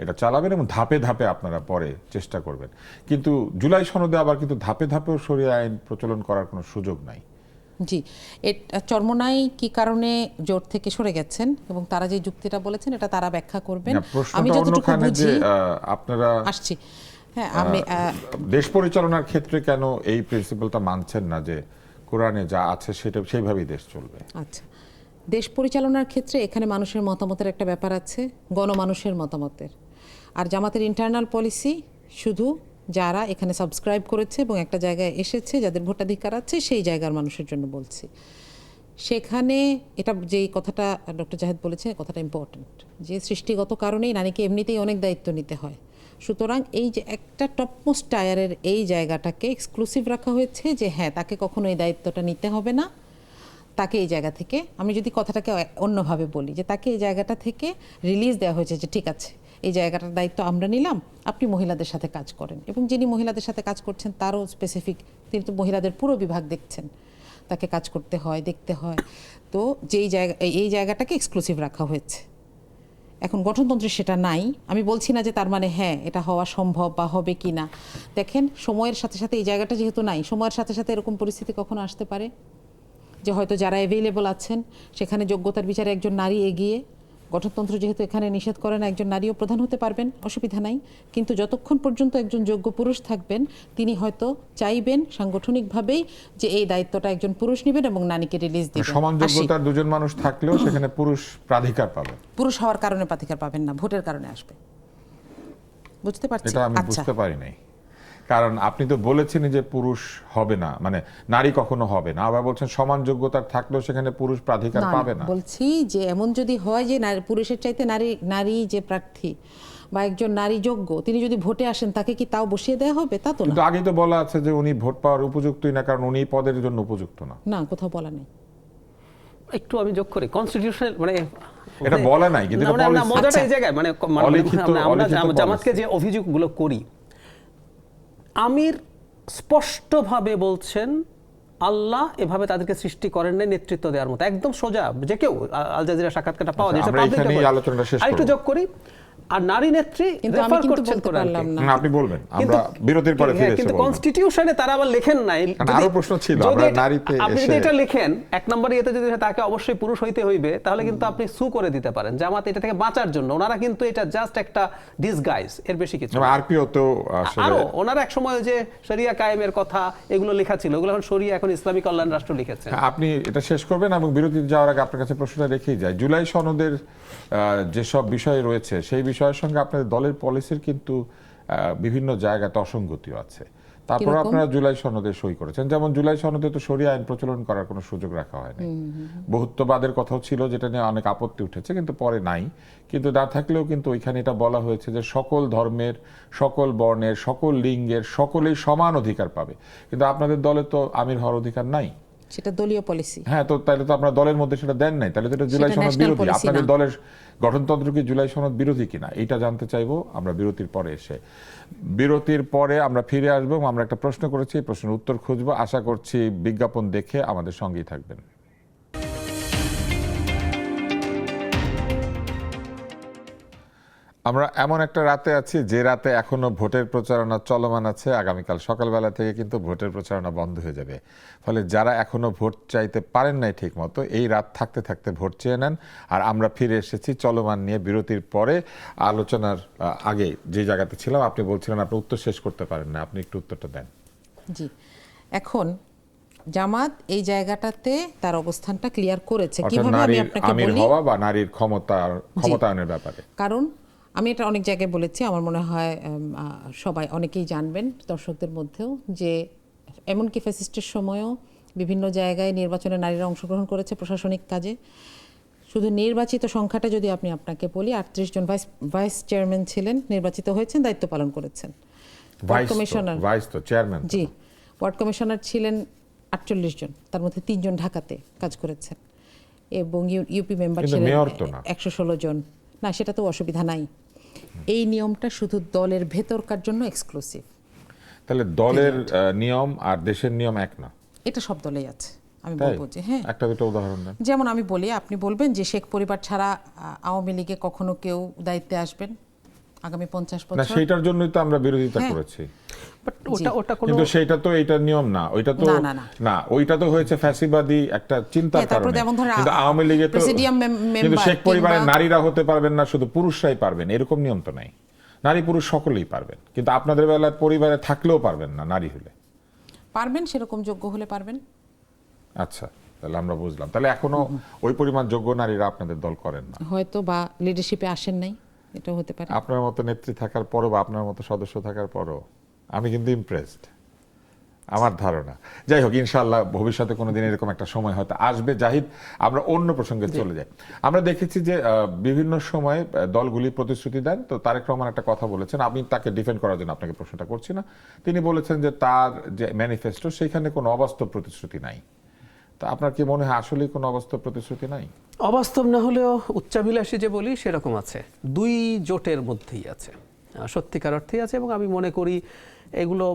এটা চালাবেন এবং ধাপে ধাপে আপনারা পরে চেষ্টা করবেন, কিন্তু জুলাই সনদে আবার কিন্তু ধাপে ধাপেও শরিয়া আইন প্রচলন করার কোনো সুযোগ নাই। জি, চরমোনাই কি কারণে জোট থেকে সরে গেছেন এবং তারা যে যুক্তিটা বলেছেন এটা তারা ব্যাখ্যা করবেন। আমি যতটুকু বুঝি, আপনারা আসছি, হ্যাঁ, আমি দেশ পরিচালনার ক্ষেত্রে কেন এই প্রিন্সিপালটা মানছেন না যে কোরআনে যা আছে সেটা সেইভাবেই দেশ চলবে? আচ্ছা, দেশ পরিচালনার ক্ষেত্রে এখানে মানুষের মতামতের একটা ব্যাপার আছে, গণমানুষের মতামতের। আর জামাতের ইন্টারনাল পলিসি শুধু যারা এখানে সাবস্ক্রাইব করেছে এবং একটা জায়গায় এসেছে, যাদের ভোটাধিকার আছে, সেই জায়গার মানুষের জন্য বলছি। সেখানে এটা যেই কথাটা ডক্টর জাহেদ বলেছে, কথাটা ইম্পর্ট্যান্ট, যে সৃষ্টিগত কারণেই নারীকে এমনিতেই অনেক দায়িত্ব নিতে হয়। সুতরাং এই যে একটা টপমোস্ট টায়ারের এই জায়গাটাকে এক্সক্লুসিভ রাখা হয়েছে যে হ্যাঁ, তাকে কখনো এই দায়িত্বটা নিতে হবে না, তাকে এই জায়গা থেকে, আমি যদি কথাটাকে অন্যভাবে বলি, যে তাকে এই জায়গাটা থেকে রিলিজ দেওয়া হয়েছে যে ঠিক আছে, এই জায়গাটার দায়িত্ব আমরা নিলাম, আপনি মহিলাদের সাথে কাজ করেন। এবং যিনি মহিলাদের সাথে কাজ করছেন তারও স্পেসিফিক, তিনি তো মহিলাদের পুরো বিভাগ দেখছেন, তাকে কাজ করতে হয়, দেখতে হয়। তো যেই জায়গা, এই জায়গাটাকে এক্সক্লুসিভ রাখা হয়েছে। এখন গঠনতন্ত্রে সেটা নাই। আমি বলছি না যে তার মানে হ্যাঁ এটা হওয়া সম্ভব বা হবে কি না। দেখেন, সময়ের সাথে সাথে এই জায়গাটা যেহেতু নাই, সময়ের সাথে সাথে এরকম পরিস্থিতি কখনো আসতে পারে যে হয়তো যারা অ্যাভেলেবল আছেন সেখানে যোগ্যতার বিচারে একজন নারী এগিয়ে, গঠনতন্ত্র যেহেতু এখানে নিষেধ করে না, একজন নারীও প্রধান হতে পারবেন, অসুবিধা নাই। কিন্তু যতক্ষণ পর্যন্ত একজন যোগ্য পুরুষ থাকবেন, তিনি হয়তো চাইবেন সাংগঠনিকভাবেই যে এই দায়িত্বটা একজন পুরুষ নেবেন এবং নারীকে রিলিজ দিবেন। সমান যোগ্যতার দুজন মানুষ থাকলেও সেখানে পুরুষ প্রাধিকার পাবে। পুরুষ হওয়ার কারণে প্রাধিকার পাবেন না, ভোটের কারণে আসবে। বুঝতে পারছি? এটা আমি বুঝতে পারি নাই, কারণ আপনি তো বলেছেন যে পুরুষ হবে না, মানে নারী কখনো হবে না, আবার বলছেন সমান যোগ্যতার থাকলেও সেখানে পুরুষ প্রাধিকার পাবে না। বলছি যে এমন যদি হয় যে পুরুষের চাইতে নারী যে প্রার্থী বা একজন নারী যোগ্য, তিনি যদি ভোটে আসেন, তাকে কি তাও বসিয়ে দেওয়া হবে? তা তো না। কিন্তু আগেই তো বলা আছে যে উনি ভোট পাওয়ার উপযুক্তই না, কারণ উনি পদের জন্য উপযুক্ত না। না, কোথাও বলা নেই। একটু আমি যোগ করি, কনস্টিটিউশনাল, মানে এটা বলা নাই, কিন্তু এটা আমরা policy। মজাটা এই জায়গায়, মানে আমরা অলিখিত জামাতকে যে অভিযোগগুলো করি, আমির স্পষ্টভাবে বলছেন আল্লাহ এভাবে তাদেরকে সৃষ্টি করেন নাই নেতৃত্ব দেওয়ার মতো, একদম সোজা, যে কেউ আল জাজিরা সাক্ষাৎকারটা পাওয়া যায়। আমরা এখানেই আলোচনাটা শেষ করব। আরেকটু যোগ করি, আর নারী নেত্রী রেফার করছেন কোরআনকে। না, আপনি বলবেন, আমরা বিরতির পরে ফিরে এসে কিন্তু বলবো। কনস্টিটিউশনে তারা আবার লেখেন নাই। আরো প্রশ্ন ছিল, আমরা নারীতে আপনি যদি এসে এটা লেখেন এক নম্বর ইয়েতে, যদি তাকে অবশ্যই পুরুষ হইতে হইবে, তাহলে কিন্তু আপনি সু করে দিতে পারেন জামাত এটা থেকে বাঁচার জন্য। ওনারা কিন্তু এটা জাস্ট একটা ডিসগাইজ, এর বেশি কিছু না। আরপিও তো আসলে আরো ওনারা এক সময় যে শরিয়া কায়েমের কথা এগুলো লেখা ছিল, ওগুলো এখন শরিয়া, এখন ইসলামী কল্যাণ রাষ্ট্র লিখেছেন। আপনি এটা শেষ করবেন এবং বিরতিতে যাওয়ার আগে আপনার কাছে প্রশ্নটা রেখেই যায়। জুলাই সনদের যেসব বিষয় রয়েছে সেই বিষয়ের সঙ্গে আপনাদের দলের পলিসির কিন্তু বিভিন্ন জায়গাতে অসঙ্গতিও আছে। তারপর আপনারা জুলাই সনদে সই করেছেন, যেমন জুলাই সনদে তো শরিয়া আইন প্রচলন করার কোনো সুযোগ রাখা হয়নি। বহুত্ববাদের কথাও ছিল, যেটা নিয়ে অনেক আপত্তি উঠেছে, কিন্তু পরে নাই। কিন্তু না থাকলেও কিন্তু ওইখানে এটা বলা হয়েছে যে সকল ধর্মের, সকল বর্ণের, সকল লিঙ্গের সকলেই সমান অধিকার পাবে। কিন্তু আপনাদের দলে তো আমির হওয়ার অধিকার নাই। সেটা দলীয় পলিসি। হ্যাঁ, তো তাহলে তো আপনারা দলের মধ্যে সেটা দেন নাই, তাহলে তো এটা জুলাই সেটা সনদ national বিরোধী। policy আপনাদের না। দলের গঠনতন্ত্র কি জুলাই সনদ বিরোধী কিনা এটা জানতে চাইবো আমরা বিরতির পরে এসে। বিরতির পরে আমরা ফিরে আসবো এবং আমরা একটা প্রশ্ন করেছি, এই প্রশ্নের উত্তর খুঁজবো। আশা করছি বিজ্ঞাপন দেখে আমাদের সঙ্গেই থাকবেন। আমরা এমন একটা রাতে আছি যে রাতে এখনো ভোটের প্রচারণা চলমান আছে। আগামীকাল সকালবেলা থেকে কিন্তু ভোটের প্রচারণা বন্ধ হয়ে যাবে। ফলে যারা এখনো ভোট চাইতে পারেন নাই ঠিক মতো, এই রাত থাকতে থাকতে ভোট চেয়ে নেন। আর আমরা ফিরে এসেছি চলমান নিয়ে বিরতির পরে। আলোচনার আগে যে জায়গাতে ছিলাম, আপনি বলছিলেন আপনি উত্তর শেষ করতে পারেন না, আপনি একটু উত্তরটা দেন। জি, এখন জামাত এই জায়গাটাতে তার অবস্থানটা ক্লিয়ার করেছে। অর্থাৎ কিভাবে আমি নারীর আপনাকে আমির বলি, হওয়া বা নারীর ক্ষমতায়নের ব্যাপারে। কারণ আমি এটা অনেক জায়গায় বলেছি, আমার মনে হয় সবাই অনেকেই জানবেন দর্শকদের মধ্যেও, যে এমনকি ফ্যাসিস্টের সময়ও বিভিন্ন জায়গায় নির্বাচনে নারীরা অংশগ্রহণ করেছে প্রশাসনিক কাজে। শুধু নির্বাচিত সংখ্যাটা যদি আপনাকে বলি, 38 জন ভাইস চেয়ারম্যান ছিলেন, নির্বাচিত হয়েছেন, দায়িত্ব পালন করেছেন। ওয়ার্ড কমিশনার, ভাইস তো চেয়ারম্যান। জি, ওয়ার্ড কমিশনার ছিলেন 48 জন, তার মধ্যে 3 জন ঢাকাতে কাজ করেছেন, এবং ইউপি মেম্বার কিন্তু ছিলেন মেয়র তো না। 116 জন। না, সেটা তো অসুবিধা নাই। এই নিয়মটা শুধু দলের ভেতরকার জন্য এক্সক্লুসিভ। তাহলে দলের নিয়ম আর দেশের নিয়ম এক না? এটা সব দলেই আছে, আমি তাই? বলবো যে হ্যাঁ। একটা দুটো উদাহরণ দেন। যেমন আমি বলি, আপনি বলবেন যে শেখ পরিবার ছাড়া আওয়ামী লীগে কখনো কেউ দায়িত্বে আসবেন আগামী 50 না, বছর? সেইটার জন্যই তো আমরা বিরোধিতা হ্যাঁ। করেছি। বাট ওটা কোনো কিন্তু সেইটা তো এইটার নিয়ম না, ওইটা তো না। না, ওইটা তো হয়েছে ফ্যাসিবাদী একটা চিন্তার হ্যাঁ, তারপরে কারণে। যেমন ধরেন কিন্তু আওয়ামী লীগে তো প্রেসিডিয়াম কিন্তু মেম্বার শেখ পরিবারের কিংবা- নারীরা হতে পারবেন না, শুধু পুরুষরাই পারবেন, এরকম নিয়ম তো নাই। নারী পুরুষ সকলেই পারবেন, কিন্তু আপনাদের বেলায় পরিবারে থাকলেও পারবেন না নারী হলে। পারবেন, সেরকম যোগ্য হলে পারবেন। আচ্ছা, তাহলে আমরা বুঝলাম। তাহলে এখনো ওই পরিমাণ যোগ্য নারীরা আপনাদের দল করেন না। হয়তো বা লিডারশিপে আসেন নাই, এটাও হতে পারে। আপনার মতো নেত্রী থাকার পরও বা আপনার মতো সদস্য থাকার পরও আমি কিন্তু ইমপ্রেসড, আমার ধারণা। যাই হোক, ইনশাআল্লাহ ভবিষ্যতে কোনোদিন এরকম একটা সময় হয়তো আসবে। জাহিদ, আমরা অন্য প্রসঙ্গে চলে যাই। আমরা দেখেছি যে বিভিন্ন সময় দলগুলি প্রতিশ্রুতি দেন। তো তারেক রহমান একটা কথা বলেছেন, আমি তাকে ডিফেন্ড করার জন্য আপনাকে প্রশ্নটা করছি না। তিনি বলেছেন যে তার যে ম্যানিফেস্টো, সেখানে কোনো অবাস্তব প্রতিশ্রুতি নাই। তা আপনার কি মনে হয় আসলেই কোনো অবাস্তব প্রতিশ্রুতি নাই? অবাস্তব না হলেও উচ্চাভিলাষী যে বলি সেরকম আছে, দুই জোটের মধ্যেই আছে, সত্যিকার অর্থেই আছে। এবং আমি মনে করি এগুলো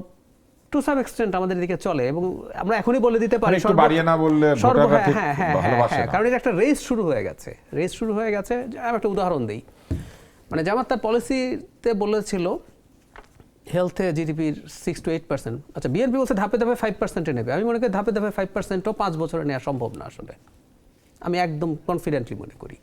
টু সাম এক্সটেন্ট আমাদের দিকে চলে, এবং আমরা এখনই বলে দিতে পারি একটু বাড়িয়ে না বললে ভোটাররা ঠিক ভালোবাসে না। কারণ এটা একটা রেস শুরু হয়ে গেছে। আমি একটা উদাহরণ দিই, মানে জামাত তার পলিসিতে বলেছিল হেলথে জিডিপির 6 to 8%। আচ্ছা, বিএনপি বলছে ধাপে ধাপে 5% নেবে। আমি মনে করি ধাপে ধাপে 5%ও 5 বছরে নেওয়া সম্ভব না আসলে। আমি একদম কনফিডেন্টলি মনে করি,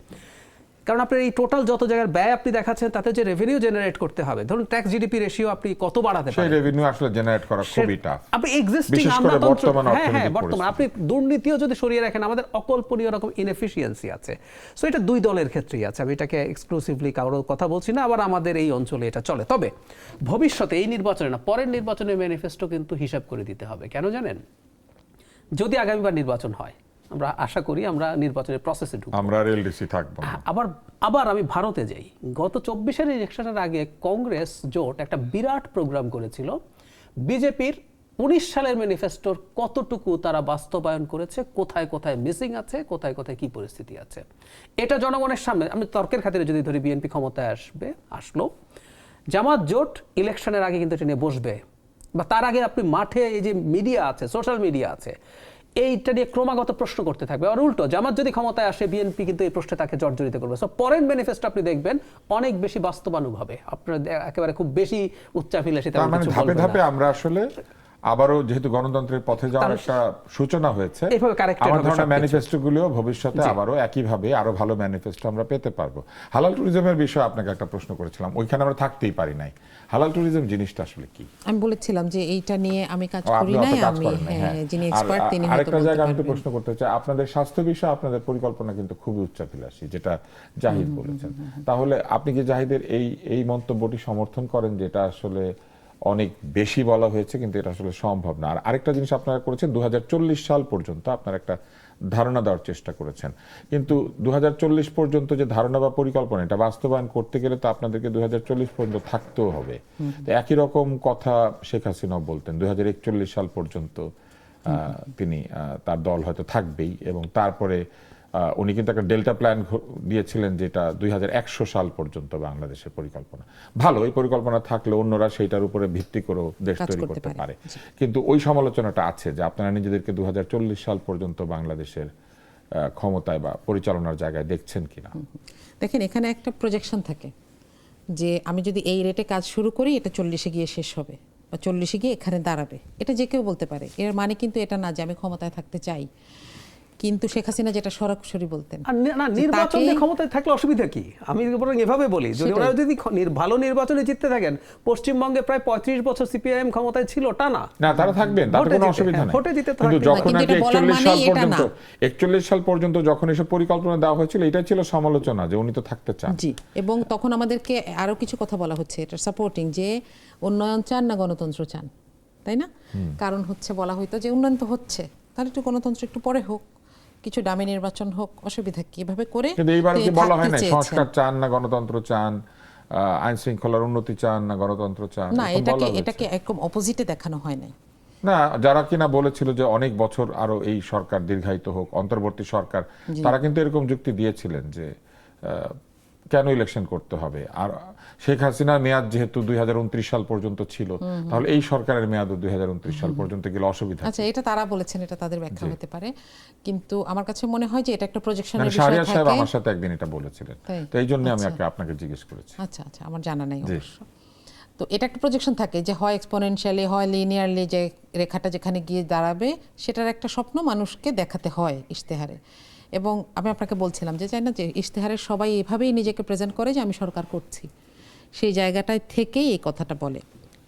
কারণ আপনার এই টোটাল যত জায়গার ব্যয় আপনি দেখাচ্ছেন, তাতে যে রেভিনিউ জেনারেট করতে হবে, ধরুন ট্যাক্স জিডিপি রেশিও আপনি কত বাড়াতে সেই পারেন, রেভিনিউ আসলে জেনারেট করা খুবই টাফ। আপনি এক্সিস্টিং বিশেষ করে বর্তমান অর্থনৈতিক বর্তমান আপনি দুর্নীতিও যদি সরিয়ে রাখেন, আমাদের অকল্পনীয় রকম ইনএফিসিয়েন্সি আছে। সো এটা দুই দলের ক্ষেত্রেই আছে, আমি এটাকে এক্সক্লুসিভলি কারোর কথা বলছি না, আবার আমাদের এই অঞ্চলে এটা চলে। তবে ভবিষ্যতে এই নির্বাচনে না, পরের নির্বাচনের ম্যানিফেস্টো কিন্তু হিসাব করে দিতে হবে। কেন জানেন? যদি আগামীবার নির্বাচন হয়, আমরা আশা করি আমরা নির্বাচনের প্রসেসে ঢুকব, আমরা এলডিসি থাকবো না। আবার আমি ভারতে যাই। গত 24-এর ইলেকশনের আগে কংগ্রেস জোট একটা বিরাট প্রোগ্রাম করেছিল। বিজেপির 19 সালের ম্যানিফেস্টোর কতটুকু তারা বাস্তবায়ন করেছে, কোথায় কোথায় মিসিং আছে, কোথায় কোথায় কি পরিস্থিতি আছে, এটা জনগণের সামনে। আমি তর্কের খাতিরে যদি ধরি, বিএনপি ক্ষমতায় আসলো, জামাত জোট ইলেকশনের আগে কিন্তু এটা নিয়ে বসবে, বা তার আগে আপনি মাঠে এই যে মিডিয়া আছে, সোশ্যাল মিডিয়া আছে, এইটা নিয়ে ক্রমাগত প্রশ্ন করতে থাকবে। আর উল্টো, জামাত যদি ক্ষমতায় আসে, বিএনপি কিন্তু এই প্রশ্নে তাকে জর্জরিত করবে। সো পরের ম্যানিফেস্টো আপনি দেখবেন অনেক বেশি বাস্তবানুগ হবে, আপনার একেবারে খুব বেশি উচ্চাভিলাষী। তার মানে ধাপে ধাপে আমরা আসলে আবারও, যেহেতু গণতন্ত্রের পথে যাওয়ার একটা সূচনা হয়েছে, আমার ধারণা ম্যানিফেস্টো গুলিও ভবিষ্যতে আবারও একইভাবে আরো ভালো ম্যানিফেস্টো আমরা পেতে পারবো। হালাল ট্যুরিজমের বিষয়ে আপনাকে একটা প্রশ্ন করেছিলাম, ওইখানে আমরা থাকতেই পারি নাই। হালাল ট্যুরিজম জিনিসটা আসলে কি? আমি বলেছিলাম যে এইটা নিয়ে আমি কাজ করি নাই, আমি যিনি এক্সপার্ট তিনি হয়তো আরেকটা বলতে জায়গা আমি তো পারবেন। প্রশ্ন করতে চাই, আপনাদের স্বাস্থ্য বিষয়ে আপনাদের পরিকল্পনা কিন্তু খুবই উচ্চাভিলাষী, যেটা জাহিদ বলেছেন। তাহলে আপনি কি জাহিদের এই মন্তব্যটি সমর্থন করেন, যেটা আসলে অনেক বেশি বলা হয়েছে কিন্তু এটা আসলে সম্ভব না? আর আরেকটা জিনিস আপনারা করেছেন, 2040 সাল পর্যন্ত আপনারা একটা ধারণা দেওয়ার চেষ্টা করেছেন, কিন্তু 2040 পর্যন্ত যে ধারণা বা পরিকল্পনা, এটা বাস্তবায়ন করতে গেলে তো আপনাদেরকে 2040 পর্যন্ত থাকতেও হবে। তো একই রকম কথা শেখ হাসিনাও বলতেন, 2041 সাল পর্যন্ত তিনি তার দল হয়তো থাকবেই, এবং তারপরে উনি কিন্তু একটা ডেল্টা প্ল্যান দিয়েছিলেন যেটা 2100 সাল পর্যন্ত বাংলাদেশের পরিকল্পনা। ভালো, এই পরিকল্পনা থাকলে অন্যরা সেইটার উপরে ভিত্তি করেও দেশ কাজ তৈরি করতে করতে পারে। পারে, কিন্তু ওই সমালোচনাটা আছে যে আপনারা নিজেদেরকে 2040 সাল পর্যন্ত বাংলাদেশের ক্ষমতায় বা পরিচালনার জায়গায় দেখছেন কিনা। দেখেন, এখানে একটা প্রজেকশন থাকে যে আমি যদি এই রেটে কাজ শুরু করি এটা 40-এ গিয়ে শেষ হবে, বা 40-এ গিয়ে এখানে দাঁড়াবে। এটা যে কেউ বলতে পারে, এর মানে কিন্তু এটা না যে আমি ক্ষমতায় থাকতে চাই। কিন্তু শেখ হাসিনা যেটা সরাসরি বলতেন, আর না, যে নির্বাচনে তাকে- ক্ষমতায় থাকলে অসুবিধা কি? আমি বরং এভাবে বলি, যদি সেটাই। ওরা যদি ভালো নির্বাচনে জিততে থাকেন, পশ্চিমবঙ্গে প্রায় 35 বছর সিপিআইএম ক্ষমতায় ছিল টানা। না, তারা থাকবেন, তাতে ভোটে কোনো জিতে, অসুবিধা হ্যাঁ, নেই। ভোটে জিতে কিন্তু থাকবেন। যখন কিন্তু নাকি এটা বলার 41 সাল মানেই এটা পর্যন্ত, না। 41 সাল পর্যন্ত যখন এসব পরিকল্পনা দেওয়া হয়েছিল, এটাই ছিল সমালোচনা যে উনি তো থাকতে চান। জি, এবং তখন আমাদেরকে আরো কিছু কথা বলা হচ্ছে এটা সাপোর্টিং, যে উন্নয়ন চান না গণতন্ত্র চান, তাই না? কারণ হচ্ছে বলা হইতো যে উন্নয়ন তো হচ্ছে, তাহলে একটু গণতন্ত্র একটু পরে হোক, কিছু দামি নির্বাচন হোক, অসুবিধা কি, এভাবে করে কিন্তু এইবার কি তিনি বলা হয় থাকতে না চেয়েছেন। সংস্কার চান না গণতন্ত্র চান, আইন শৃঙ্খলার উন্নতি চান না গণতন্ত্র চান? না, এরকম বলা হয়েছে। এটাকে একদম অপোজিটে দেখানো হয় নাই। না, যারা কিনা বলেছিল যে অনেক বছর আরো এই সরকার দীর্ঘায়িত হোক, অন্তর্বর্তী সরকার, তারা কিন্তু এরকম যুক্তি দিয়েছিলেন যে কেন ইলেকশন করতে হবে, আর শেখ হাসিনার মেয়াদ যেহেতু 2029 সাল পর্যন্ত ছিল, তাহলে এই সরকারের মেয়াদও 2029 সাল পর্যন্ত গেলে অসুবিধা কি? আচ্ছা, এটা তারা বলেছেন, এটা তাদের ব্যাখ্যা হতে পারে, কিন্তু আমার কাছে মনে হয় যে এটা একটা প্রজেকশনের বিষয় শাহরিয়ার সাহেব থাকে। আমার সাথে একদিন এটা বলেছিলেন, তাই? তো এই জন্য আমি আচ্ছা। আপনাকে জিজ্ঞেস করেছি। আচ্ছা আচ্ছা, আমার জানা নেই জি। অবশ্য। তো এটা একটা প্রজেকশন থাকে যে হয় এক্সপোনেনশিয়ালি, হয় লিনিয়ারলি, যে রেখাটা যেখানে গিয়ে দাঁড়াবে সেটার একটা স্বপ্ন মানুষকে দেখাতে হয় ইশতেহারে। এবং আমি আপনাকে বলছিলাম যে চাই না যে ইশতেহারের সবাই এভাবেই নিজেকে প্রেজেন্ট করে যে আমি সরকার করছি, সেই জায়গাটায় থেকেই এই কথাটা বলে।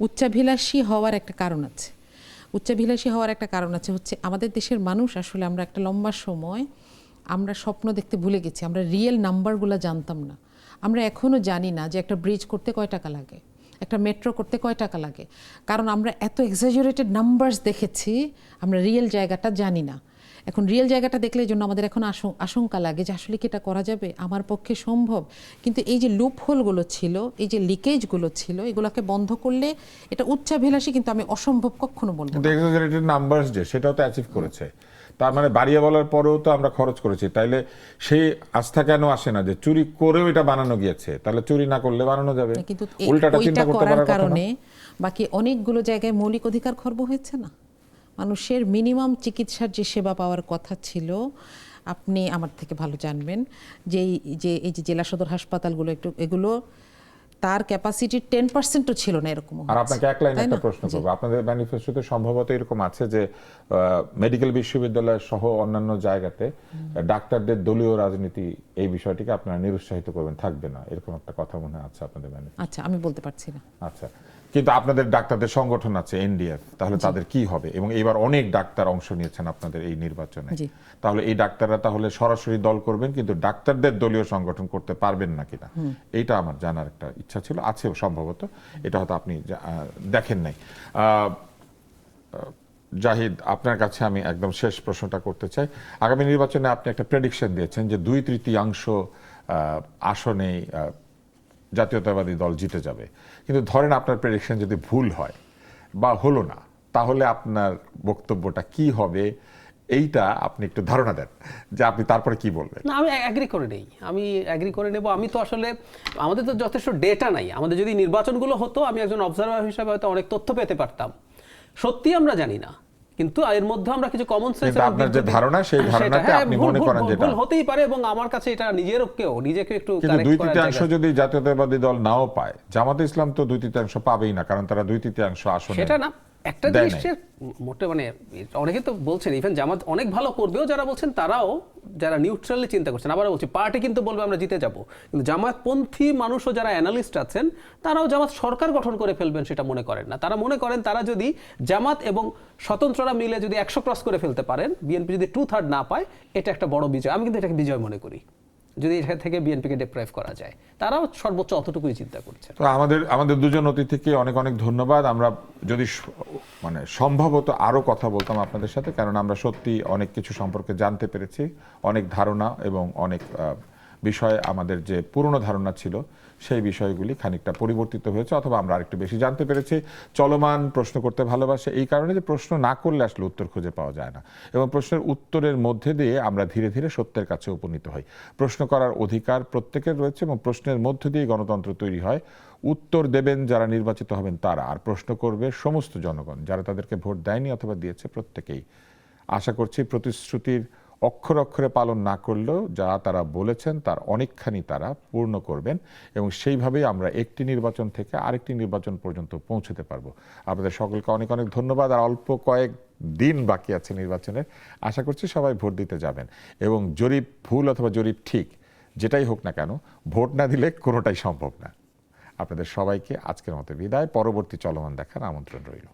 উচ্চাভিলাষী হওয়ার একটা কারণ আছে, উচ্চাভিলাষী হওয়ার একটা কারণ আছে হচ্ছে আমাদের দেশের মানুষ আসলে আমরা একটা লম্বা সময় আমরা স্বপ্ন দেখতে ভুলে গেছি, আমরা রিয়েল নাম্বারগুলো জানতাম না। আমরা এখনও জানি না যে একটা ব্রিজ করতে কয় টাকা লাগে, একটা মেট্রো করতে কয় টাকা লাগে, কারণ আমরা এত এক্সাজারেটেড নাম্বারস দেখেছি, আমরা রিয়েল জায়গাটা জানি না। এখন রিয়েল জায়গাটা দেখলে এই জন্য আমাদের এখন আশঙ্কা লাগে যে আসলে কি এটা করা যাবে, আমার পক্ষে সম্ভব। কিন্তু এই যে লুপ হোলগুলো ছিল, এই যে লিকেজগুলো ছিল, এগুলোকে বন্ধ করলে এটা উচ্চাভিলাষী, কিন্তু আমি অসম্ভব কখনো বলবো না। কিন্তু এক্সাজারেটেড নাম্বারস যে সেটাও তো অ্যাচিভ করেছে, তার মানে বাড়িয়ে বলার পরেও তো আমরা খরচ করেছি, তাইলে সেই আস্থা কেন আসে না যে চুরি করেও এটা বানানো গিয়েছে, তাহলে চুরি না করলে বানানো যাবে? কিন্তু উল্টাটা ওইটা চিন্তা করতে করার পারার কথা না? কারণে বাকি অনেকগুলো জায়গায় মৌলিক অধিকার খর্ব হয়েছে না। মানুষের মিনিমাম চিকিৎসার যে সেবা পাওয়ার কথা ছিল, আপনি আমার থেকে ভালো জানবেন যে এই যে জেলা সদর হাসপাতালগুলো একটু এগুলো তার ক্যাপাসিটির 10%ও ছিল না, এরকম। আর আপনাকে এক লাইন একটা প্রশ্ন করবো, আপনাদের ম্যানিফেস্টোতে সম্ভবত এরকম আছে যে মেডিকেল বিশ্ববিদ্যালয় সহ অন্যান্য জায়গাতে ডাক্তারদের দলীয় রাজনীতি, এই বিষয়টিকে আপনারা নিরুৎসাহিত করবেন, থাকবে না, এরকম একটা কথা মনে আছে আপনাদের ম্যানিফেস্টো? আচ্ছা, আমি বলতে পারছি না। আচ্ছা, কিন্তু আপনাদের ডাক্তারদের সংগঠন আছে এনডিএফ, তাহলে তাদের কি হবে? এবং এবার অনেক ডাক্তার অংশ নিয়েছেন আপনাদের এই নির্বাচনে, জি। তাহলে এই ডাক্তাররা তাহলে সরাসরি দল করবেন কিন্তু ডাক্তারদের দলীয় সংগঠন করতে পারবেন না কিনা, এইটা আমার জানার একটা ইচ্ছা ছিল, আছে সম্ভবত, এটা হয়তো আপনি দেখেন নাই। জাহিদ, আপনার কাছে আমি একদম শেষ প্রশ্নটা করতে চাই। আগামী নির্বাচনে আপনি একটা প্রেডিকশন দিয়েছেন যে 2/3 আসনে জাতীয়তাবাদী দল জিতে যাবে, কিন্তু ধরেন আপনার প্রেডিকশন যদি ভুল হয় বা হলো না, তাহলে আপনার বক্তব্যটা কি হবে, এইটা আপনি একটু ধারণা দেন যে আপনি তারপরে কি বলবেন। না, আমি অ্যাগ্রি করে নেই, আমি অ্যাগ্রি করে নেব। আমি তো আসলে আমাদের তো যথেষ্ট ডেটা নাই, আমাদের যদি নির্বাচনগুলো হতো আমি একজন অবজারভার হিসাবে হয়তো অনেক তথ্য পেতে পারতাম। সত্যি আমরা জানি না, কিন্তু এর মধ্যে আমরা কিছু কমন সেন্স, আপনার যে ধারণা, সেই ধারণাতে আপনি মনে করেন যেটা ভুল হতেই পারে, এবং আমার কাছে এটা নিজেকে একটু কিন্তু কারেক্ট করার 2/3 জায়গা। যদি জাতীয়তাবাদী দল নাও পায়, জামাতে ইসলাম তো 2/3 পাবেই না, কারণ তারা 2/3 আসনে সেটা না, একটা দেয় জিনিস নাই। মোটে মানে অনেকে তো বলছেন ইভেন জামাত অনেক ভালো করবেও, যারা বলছেন তারাও যারা নিউট্রালি চিন্তা করছেন। আবার বলছি পার্টি কিন্তু বলবে আমরা জিতে যাব, কিন্তু জামাতপন্থী মানুষও যারা অ্যানালিস্ট আছেন তারাও জামাত সরকার গঠন করে ফেলবেন সেটা মনে করেন না। তারা মনে করেন তারা যদি জামাত এবং স্বতন্ত্ররা মিলে যদি 100 ক্রস করে ফেলতে পারেন, বিএনপি যদি 2/3 না পায়, এটা একটা বড় বিজয়। আমি কিন্তু এটাকে বিজয় মনে করি যদি এখান থেকে বিএনপিকে ডিপ্রাইভ করা যায়। তারাও সর্বোচ্চ অতটুকুই চিন্তা করছে। তো আমাদের দুজন অতিথিকে অনেক অনেক ধন্যবাদ। আমরা যদি মানে সম্ভবত আরো কথা বলতাম আপনাদের সাথে, কারণ আমরা সত্যি অনেক কিছু সম্পর্কে জানতে পেরেছি, অনেক ধারণা এবং অনেক বিষয়ে আমাদের যে পুরনো ধারণা ছিল সেই বিষয়গুলি খানিকটা পরিবর্তিত হয়েছে, অথবা আমরা আরেকটু বেশি জানতে পেরেছি। চলমান প্রশ্ন করতে ভালোবাসে এই কারণে যে প্রশ্ন না করলে আসলে উত্তর খুঁজে পাওয়া যায় না, এবং প্রশ্নের উত্তরের মধ্যে দিয়ে আমরা ধীরে ধীরে সত্যের কাছে উপনীত হই। প্রশ্ন করার অধিকার প্রত্যেকের রয়েছে, এবং প্রশ্নের মধ্য দিয়ে গণতন্ত্র তৈরি হয়। উত্তর দেবেন যারা নির্বাচিত হবেন তারা, আর প্রশ্ন করবে সমস্ত জনগণ যারা তাদেরকে ভোট দেয়নি অথবা দিয়েছে প্রত্যেকেই। আশা করছি প্রতিশ্রুতির অক্ষরে অক্ষরে পালন না করলেও যা তারা বলেছেন তার অনেকখানি তারা পূর্ণ করবেন, এবং সেইভাবেই আমরা একটি নির্বাচন থেকে আরেকটি নির্বাচন পর্যন্ত পৌঁছতে পারবো। আপনাদের সকলকে অনেক অনেক ধন্যবাদ। আর অল্প কয়েক দিন বাকি আছে নির্বাচনের, আশা করছি সবাই ভোট দিতে যাবেন, এবং জরিপ ভুল অথবা জরিপ ঠিক যেটাই হোক না কেন, ভোট না দিলে কোনোটাই সম্ভব না। আপনাদের সবাইকে আজকের মতো বিদায়। পরবর্তী চলমান দেখার আমন্ত্রণ রইল।